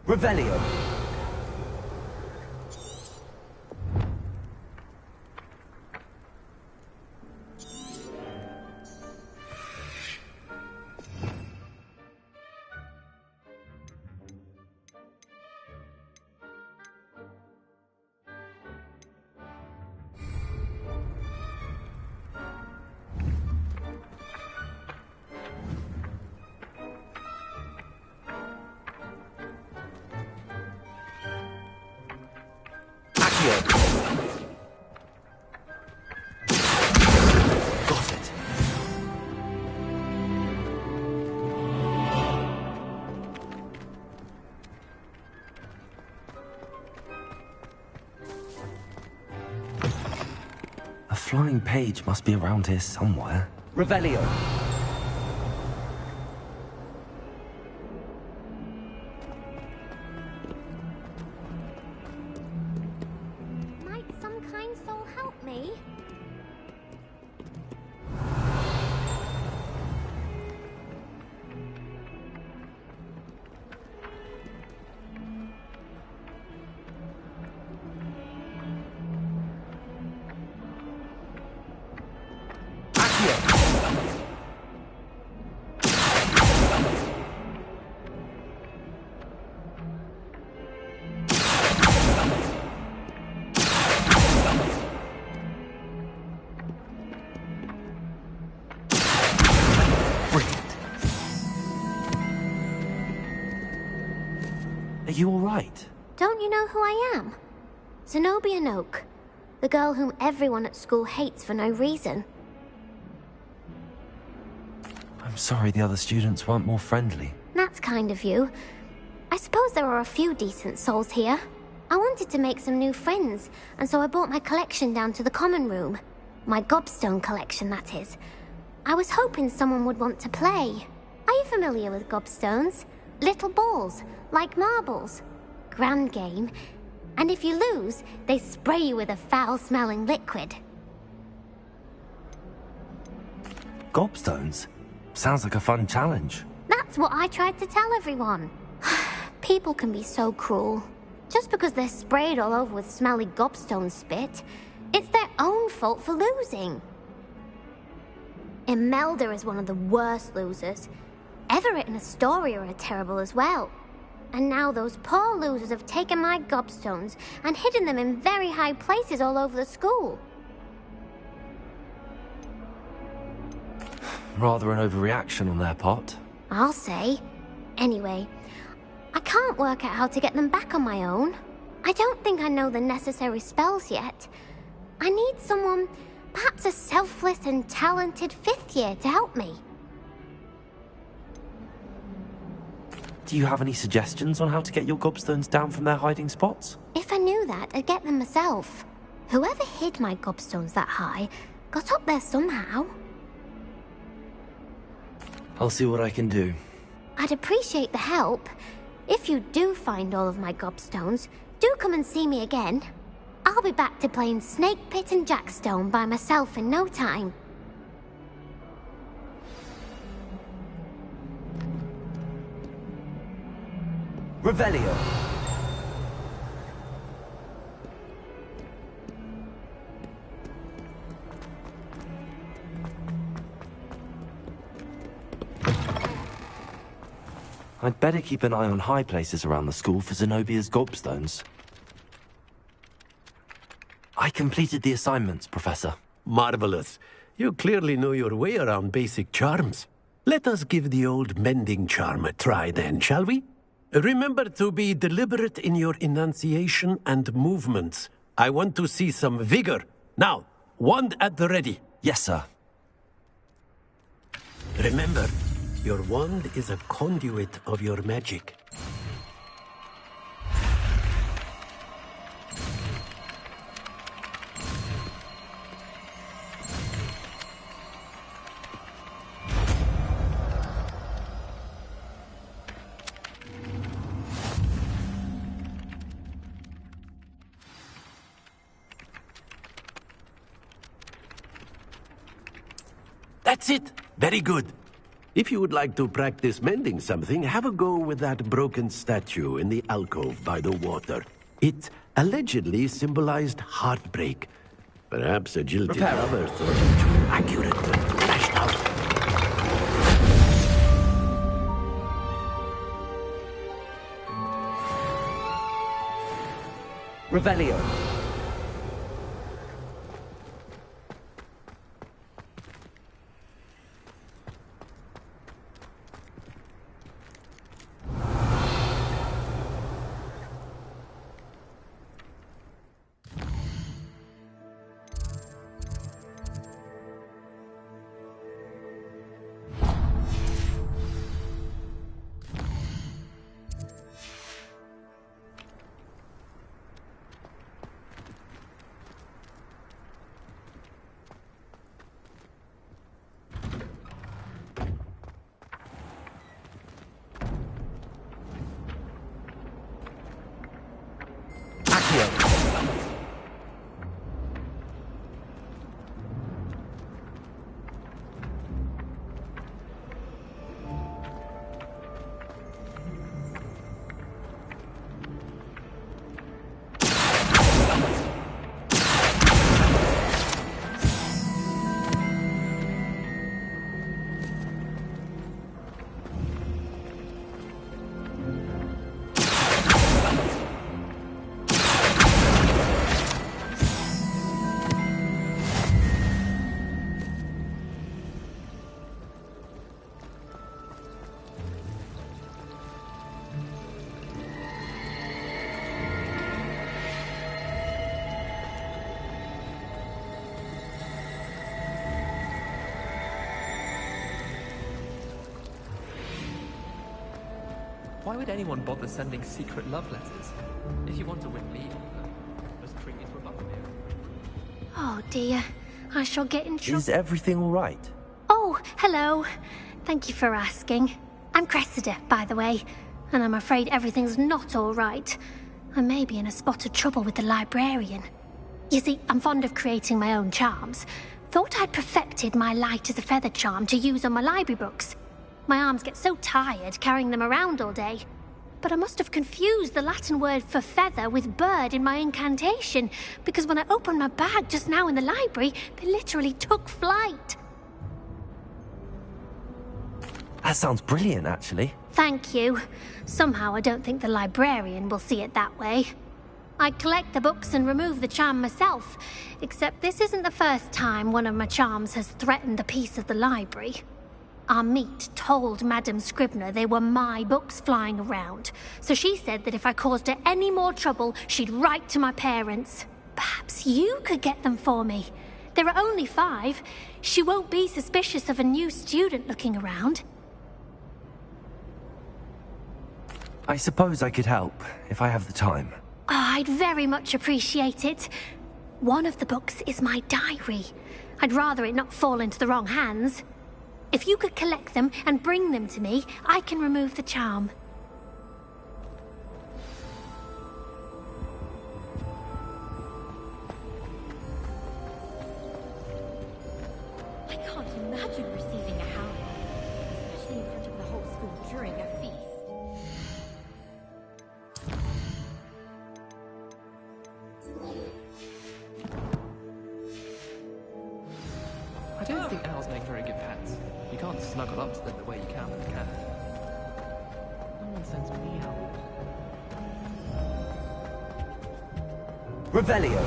Revelio. Got it. A flying page must be around here somewhere. Revelio. Might some kind soul help me? Are you all right? Don't you know who I am? Zenobia Noak, the girl whom everyone at school hates for no reason. I'm sorry the other students weren't more friendly. That's kind of you. I suppose there are a few decent souls here. I wanted to make some new friends, and so I brought my collection down to the common room. My gobstone collection, that is. I was hoping someone would want to play. Are you familiar with gobstones? Little balls, like marbles. Grand game. And if you lose, they spray you with a foul-smelling liquid. Gobstones? Sounds like a fun challenge. That's what I tried to tell everyone. People can be so cruel. Just because they're sprayed all over with smelly gobstone spit, it's their own fault for losing. Imelda is one of the worst losers. Everett and Astoria are terrible as well. And now those poor losers have taken my gobstones and hidden them in very high places all over the school. Rather an overreaction on their part. I'll say. Anyway, I can't work out how to get them back on my own. I don't think I know the necessary spells yet. I need someone, perhaps a selfless and talented 5th year to help me. Do you have any suggestions on how to get your gobstones down from their hiding spots? If I knew that, I'd get them myself. Whoever hid my gobstones that high got up there somehow. I'll see what I can do. I'd appreciate the help. If you do find all of my gobstones, do come and see me again. I'll be back to playing Snake Pit and Jackstone by myself in no time. Revelio. I'd better keep an eye on high places around the school for Zenobia's gobstones. I completed the assignments, Professor. Marvelous. You clearly know your way around basic charms. Let us give the old mending charm a try then, shall we? Remember to be deliberate in your enunciation and movements. I want to see some vigor. Now, wand at the ready. Yes, sir. Remember, your wand is a conduit of your magic. That's it. Very good. If you would like to practice mending something, have a go with that broken statue in the alcove by the water. It allegedly symbolized heartbreak. Perhaps a jilted lover thought it too accurately lashed out. Revelio. Why would anyone bother sending secret love letters? If you want to win me over, just treat me to a buttermilk. Oh dear, I shall get in trouble. Is everything all right? Oh, hello. Thank you for asking. I'm Cressida, by the way, and I'm afraid everything's not all right. I may be in a spot of trouble with the librarian. You see, I'm fond of creating my own charms. Thought I'd perfected my light as a feather charm to use on my library books. My arms get so tired carrying them around all day. But I must have confused the Latin word for feather with bird in my incantation, because when I opened my bag just now in the library, they literally took flight. That sounds brilliant, actually. Thank you. Somehow I don't think the librarian will see it that way. I'd collect the books and remove the charm myself, except this isn't the first time one of my charms has threatened the peace of the library. Our meet told Madame Scribner they were my books flying around, so she said that if I caused her any more trouble, she'd write to my parents. Perhaps you could get them for me. There are only 5. She won't be suspicious of a new student looking around. I suppose I could help, if I have the time. Oh, I'd very much appreciate it. One of the books is my diary. I'd rather it not fall into the wrong hands. If you could collect them and bring them to me, I can remove the charm. I can't imagine receiving a howling, especially in front of the whole school during a feast. I don't think owls make very good pets. You can't snuggle up to them the way you can with a cat. No one sends me out. Revelio.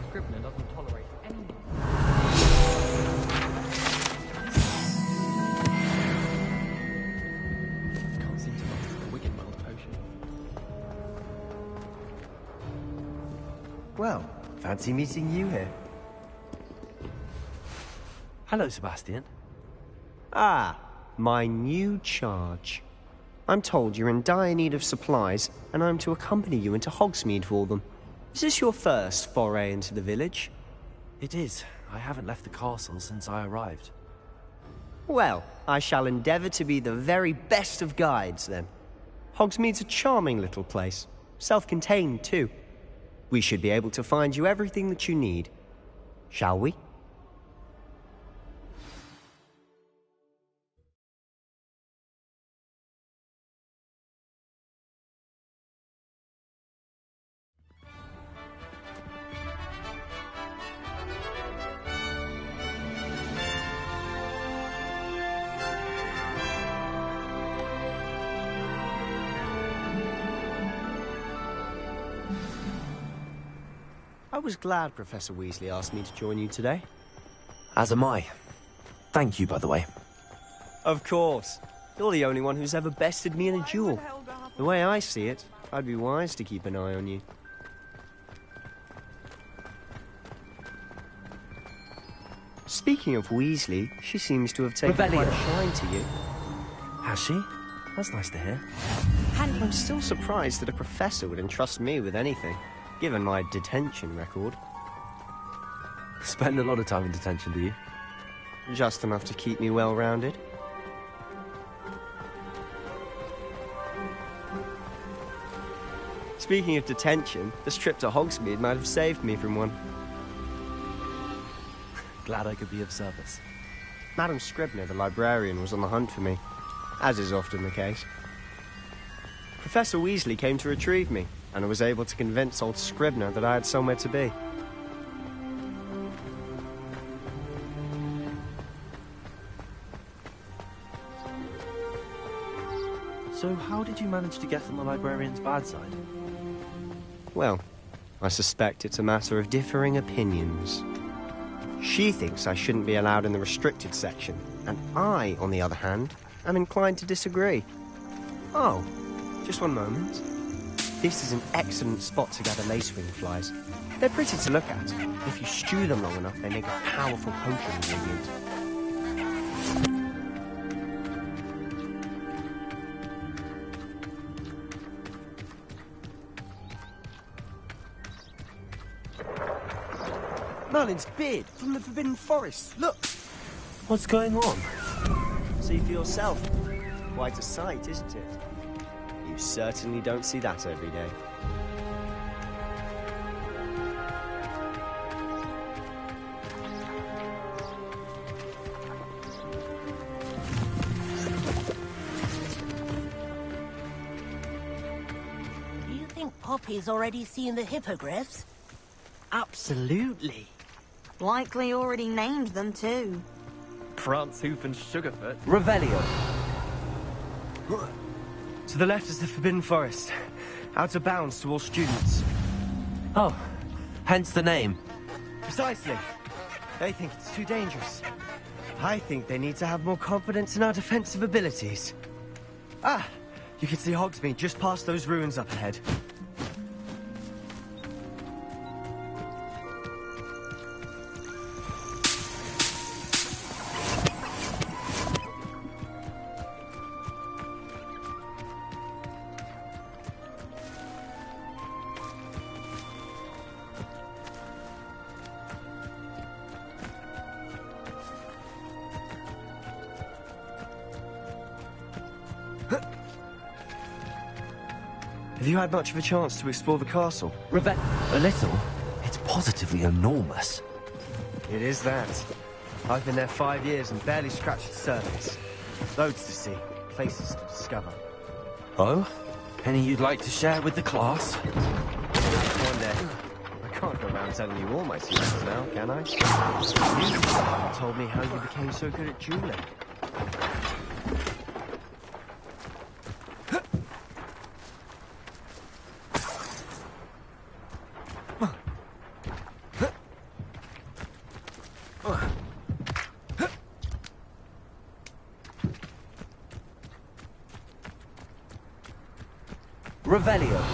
Scribner doesn't tolerate anyone. Can't seem to master the wicked mild potion. Well, fancy meeting you here. Hello, Sebastian. Ah, my new charge. I'm told you're in dire need of supplies, and I'm to accompany you into Hogsmeade for them. Is this your first foray into the village? It is. I haven't left the castle since I arrived. Well, I shall endeavour to be the very best of guides, then. Hogsmeade's a charming little place. Self-contained, too. We should be able to find you everything that you need. Shall we? I was glad Professor Weasley asked me to join you today. As am I. Thank you, by the way. Of course. You're the only one who's ever bested me in a duel. The way I see it, I'd be wise to keep an eye on you. Speaking of Weasley, she seems to have taken quite a shine to you. Has she? That's nice to hear. And I'm still surprised that a professor would entrust me with anything, given my detention record. Spend a lot of time in detention, do you? Just enough to keep me well-rounded. Speaking of detention, this trip to Hogsmeade might have saved me from one. Glad I could be of service. Madame Scribner, the librarian, was on the hunt for me, as is often the case. Professor Weasley came to retrieve me, and I was able to convince old Scribner that I had somewhere to be. So how did you manage to get on the librarian's bad side? Well, I suspect it's a matter of differing opinions. She thinks I shouldn't be allowed in the restricted section, and I, on the other hand, am inclined to disagree. Oh, just one moment. This is an excellent spot to gather lacewing flies. They're pretty to look at. If you stew them long enough, they make a powerful potion ingredient. Merlin's beard from the Forbidden Forest. Look! What's going on? See for yourself. Quite a sight, isn't it? You certainly don't see that every day. Do you think Poppy's already seen the hippogriffs? Absolutely. Likely already named them too. Prance, Hoof, and Sugarfoot. Revelio. To the left is the Forbidden Forest. Out of bounds to all students. Oh, hence the name. Precisely. They think it's too dangerous. I think they need to have more confidence in our defensive abilities. Ah, you can see Hogsmeade just past those ruins up ahead. Have you had much of a chance to explore the castle? A little. It's positively enormous. It is that. I've been there 5 years and barely scratched the surface. Loads to see, places to discover. Oh? Any you'd like to share with the class? One day. I can't go around telling you all my secrets now, can I? You told me how you became so good at dueling. Revelio.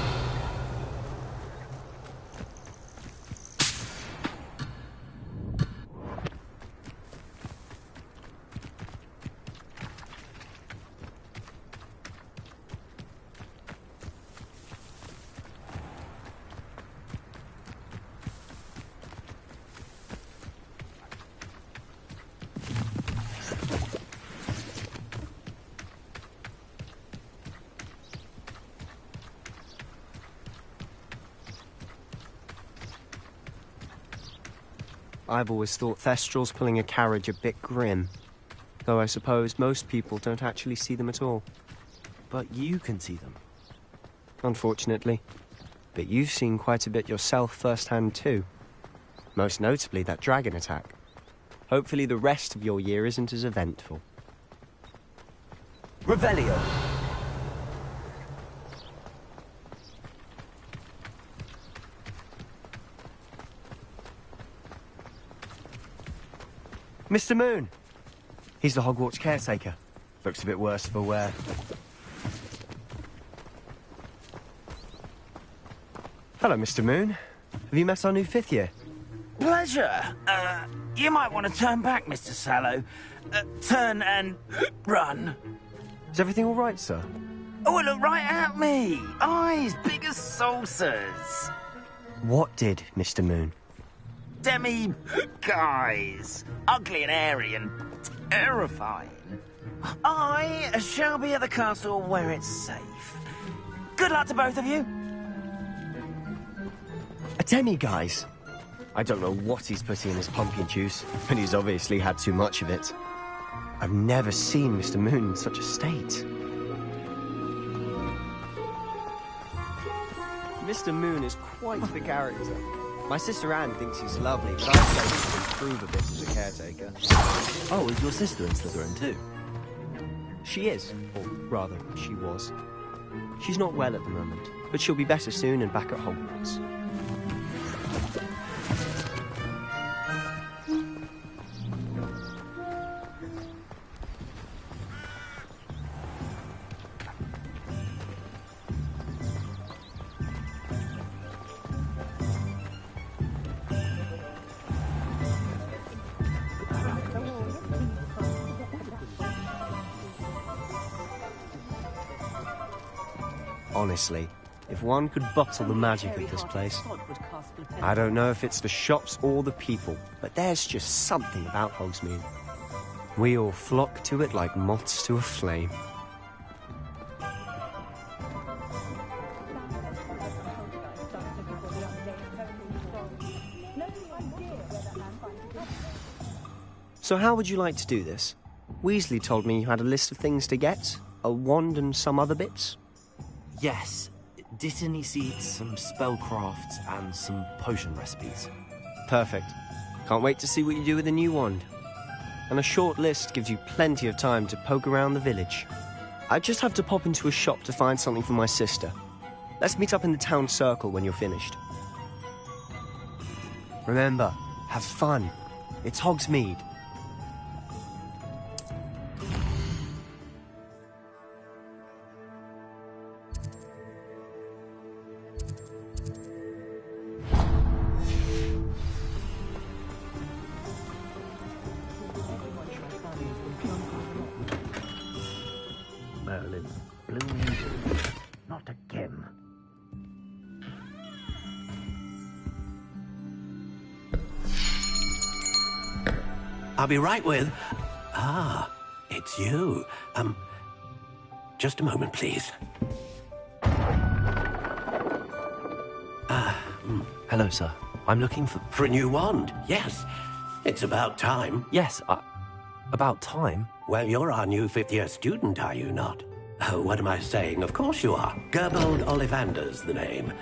I've always thought Thestrals pulling a carriage a bit grim. Though I suppose most people don't actually see them at all. But you can see them. Unfortunately. But you've seen quite a bit yourself firsthand too. Most notably that dragon attack. Hopefully the rest of your year isn't as eventful. Revelio. Mr. Moon! He's the Hogwarts caretaker. Looks a bit worse for wear. Hello, Mr. Moon. Have you met our new 5th year? Pleasure. You might want to turn back, Mr. Sallow. Turn and run. Is everything all right, sir? Oh, look right at me. Eyes big as saucers. What did, Mr. Moon? Guys. Ugly and airy and terrifying. I shall be at the castle where it's safe. Good luck to both of you. A demi-guise? I don't know what he's putting in his pumpkin juice, but he's obviously had too much of it. I've never seen Mr. Moon in such a state. Mr. Moon is quite the character. My sister Anne thinks he's lovely, but I'd say he could improve a bit as a caretaker. Oh, is your sister in Slytherin too? She is, or rather, she was. She's not well at the moment, but she'll be better soon and back at Hogwarts. Honestly, If one could bottle the magic of this place. I don't know if it's the shops or the people, but there's just something about Hogsmeade. We all flock to it like moths to a flame. So how would you like to do this? Weasley told me you had a list of things to get. A wand and some other bits. Yes. Dittany seeds, some spellcrafts, and some potion recipes. Perfect. Can't wait to see what you do with the new wand. And a short list gives you plenty of time to poke around the village. I just have to pop into a shop to find something for my sister. Let's meet up in the town circle when you're finished. Remember, have fun. It's Hogsmeade. Merlin, blue needle. Not again. I'll be right with... Ah, it's you. Just a moment, please. Hello, sir. I'm looking for... For a new wand, yes. It's about time. Yes, about time? Well, you're our new fifth-year student, are you not? Oh, what am I saying? Of course you are. Gerbold Ollivander's the name.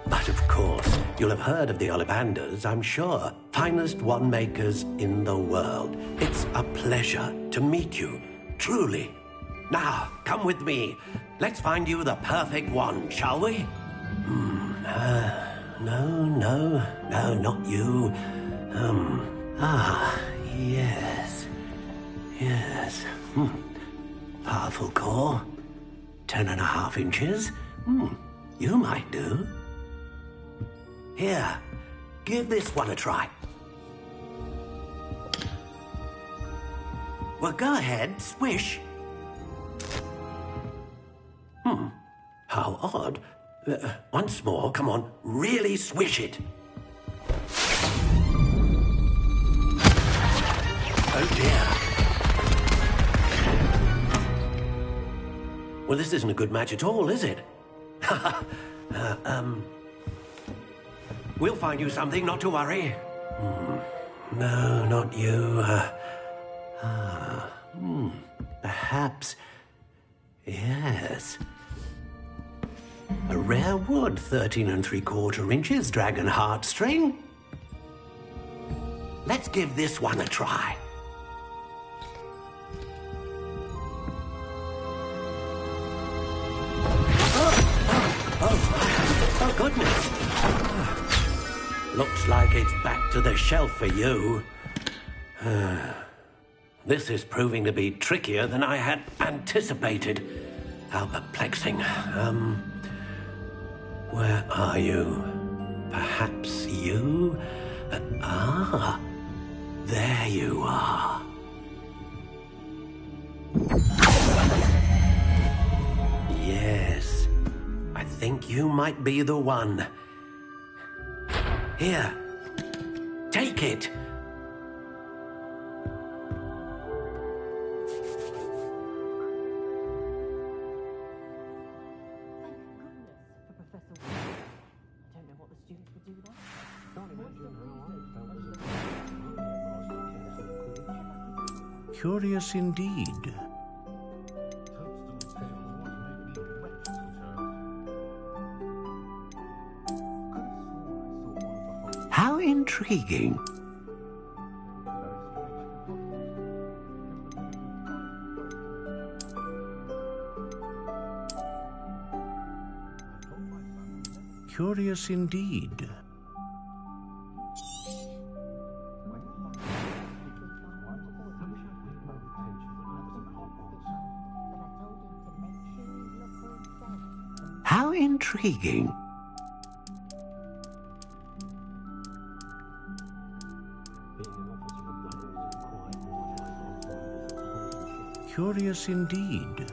But of course, you'll have heard of the Ollivanders, I'm sure. Finest wand makers in the world. It's a pleasure to meet you, truly. Now, come with me. Let's find you the perfect wand, shall we? No, not you. Yes. Powerful core. 10.5 inches. You might do. Here, give this one a try. Well, go ahead, swish. How odd. Once more, come on, really swish it. Oh dear. Well, this isn't a good match at all, is it? We'll find you something, not to worry. No, not you. Perhaps... Yes. A rare wood, 13 3/4 inches, dragon heartstring. Let's give this one a try. Oh, goodness. Looks like it's back to the shelf for you. This is proving to be trickier than I had anticipated. How perplexing. Where are you? Perhaps you? There you are. Yes, I think you might be the one. Here, take it. Curious indeed. How intriguing. Curious indeed. How intriguing. Curious indeed.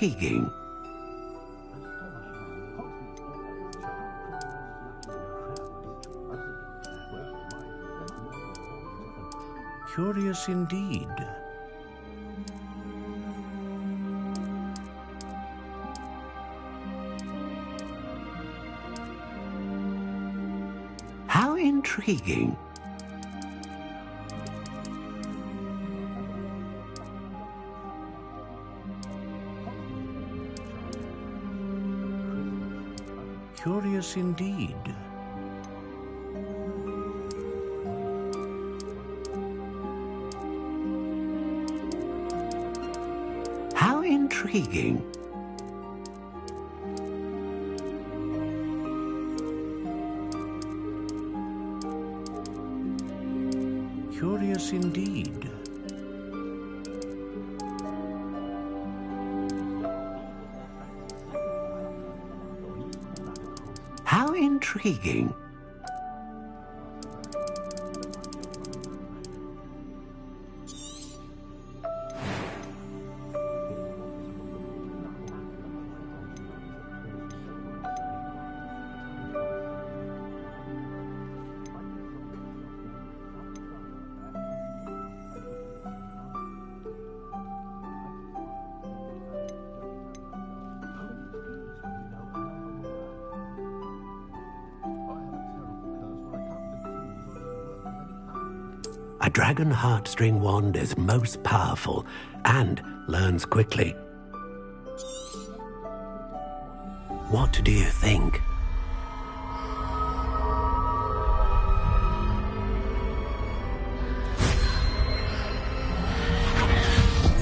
intriguing. Curious indeed. How intriguing. Curious indeed. How intriguing. Curious indeed. How intriguing. A dragon heartstring wand is most powerful and learns quickly. What do you think?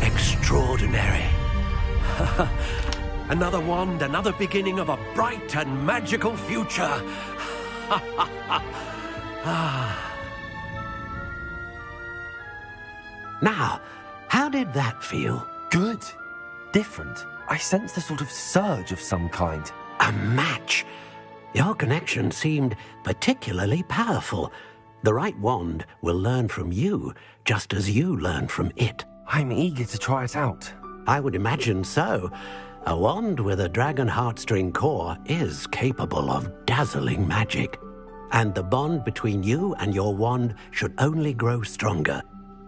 Extraordinary. Another wand, another beginning of a bright and magical future. Now, how did that feel? Good. Different. I sensed a sort of surge of some kind. A match. Your connection seemed particularly powerful. The right wand will learn from you, just as you learn from it. I'm eager to try it out. I would imagine so. A wand with a dragon heartstring core is capable of dazzling magic. And the bond between you and your wand should only grow stronger.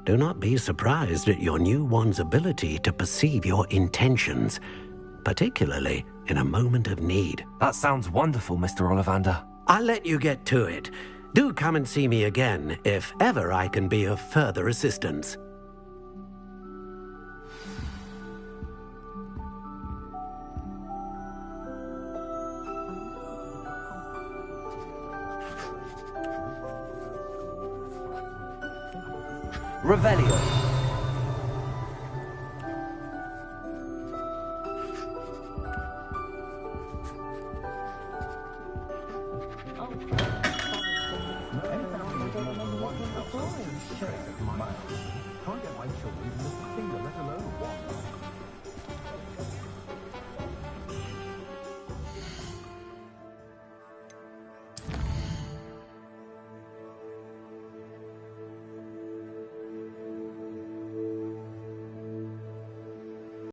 Do not be surprised at your new wand's ability to perceive your intentions, particularly in a moment of need. That sounds wonderful, Mr. Ollivander. I'll let you get to it. Do come and see me again if ever I can be of further assistance. Revelio. Can't get my children to look at the finger, let alone one.